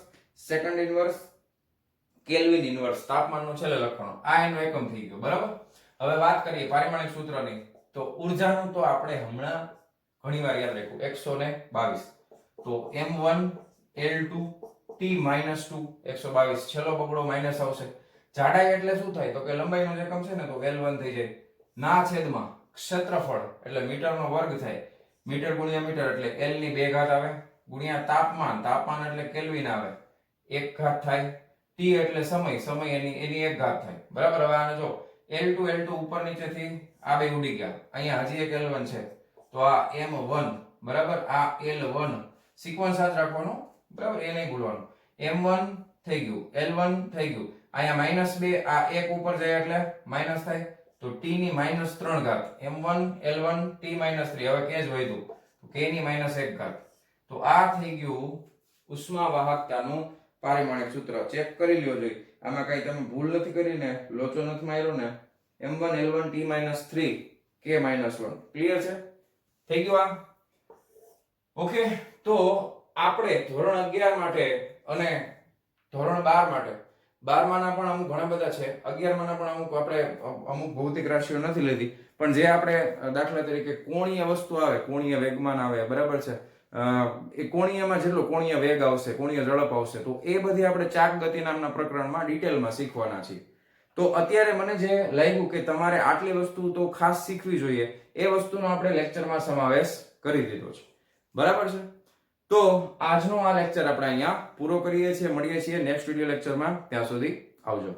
second inverse kelvin inverse, તાપમાનનો છેલ્લે લખવાનો. આ એનો એકમ થઈ ગયો, બરાબર. હવે વાત કરીએ પારિમાણિક સૂત્રની. તો ઉર્જાનું તો આપણે હમણાં ઘણીવાર યાદ રાખ્યું 122. તો m1 l2 t - 2 122, છેલ્લો બગડો માઈનસ આવશે. જાડાઈ એટલે શું થાય? તો કે લંબાઈનો જે એકમ છે ને, તો l1 થઈ જાય. ના છેદમાં ક્ષેત્રફળ એટલે મીટરનો વર્ગ થાય, મીટર ગુણ્યા મીટર એટલે l ની 2 ઘાત આવે, ગુણ્યા તાપમાન, તાપમાન એટલે કેલ્વિન આવે, 1 ઘાત થાય. t એટલે સમય, સમય એની 1 ઘાત થાય, બરાબર. હવે આને જો l2 ઉપર નીચેથી આ બે ઉડી ગયા, અહીંયા હજી એક l1 છે, તો આ m1, બરાબર, આ l1 સિક્વન્સ જ રાખવાનો, બરાબર, એ નહીં ભૂલવાનું. m1 થઈ ગયું, l1 થઈ ગયું, અહીંયા -2, આ 1 ઉપર જાય એટલે માઈનસ થાય, તો t ની -3 ઘાત, m1 l1 t - 3. હવે કે જ વધ્યું તો k ની -1 ઘાત. તો આ થઈ ગયું ઉષ્મા વાહકતાનું પારિમાણિક સૂત્ર. ચેક કરી લ્યો જોઈ, આમાં કઈ તમે ભૂલ નથી કરી ને, લોચો નથી માર્યો ને. m1 l1 t - 3 k - 1. Clear છે? થઈ ગયું આ? ઓકે, તો આપણે ધોરણ 11 માટે અને ધોરણ 12 માટે, 12 માના પણ અમુક ઘણા બધા છે, 11 માના પણ અમુક, આપણે અમુક ભૌતિક રાશિઓ નથી લીધી, પણ જે આપણે દાખલા તરીકે કોણીય વસ્તુ આવે, કોણીય વેગમાન આવે, બરાબર છે, એ કોણીયમાં જેટલો કોણીય વેગ આવશે, કોણીય ઝડપ આવશે, તો એ બધી આપણે ચાક ગતિ નામના પ્રકરણમાં ડિટેલમાં શીખવાના છીએ. તો અત્યારે મને જે લાગ્યું કે તમારે આટલી વસ્તુ તો ખાસ શીખવી જોઈએ, એ વસ્તુનો આપણે લેક્ચરમાં સમાવેશ કરી દીધો છે, બરાબર છે. તો આજનો આ લેક્ચર આપણે અહીંયા પૂરો કરીએ છીએ. મળીએ છીએ નેક્સ્ટ વિડિયો લેક્ચરમાં. ત્યાં સુધી આવજો.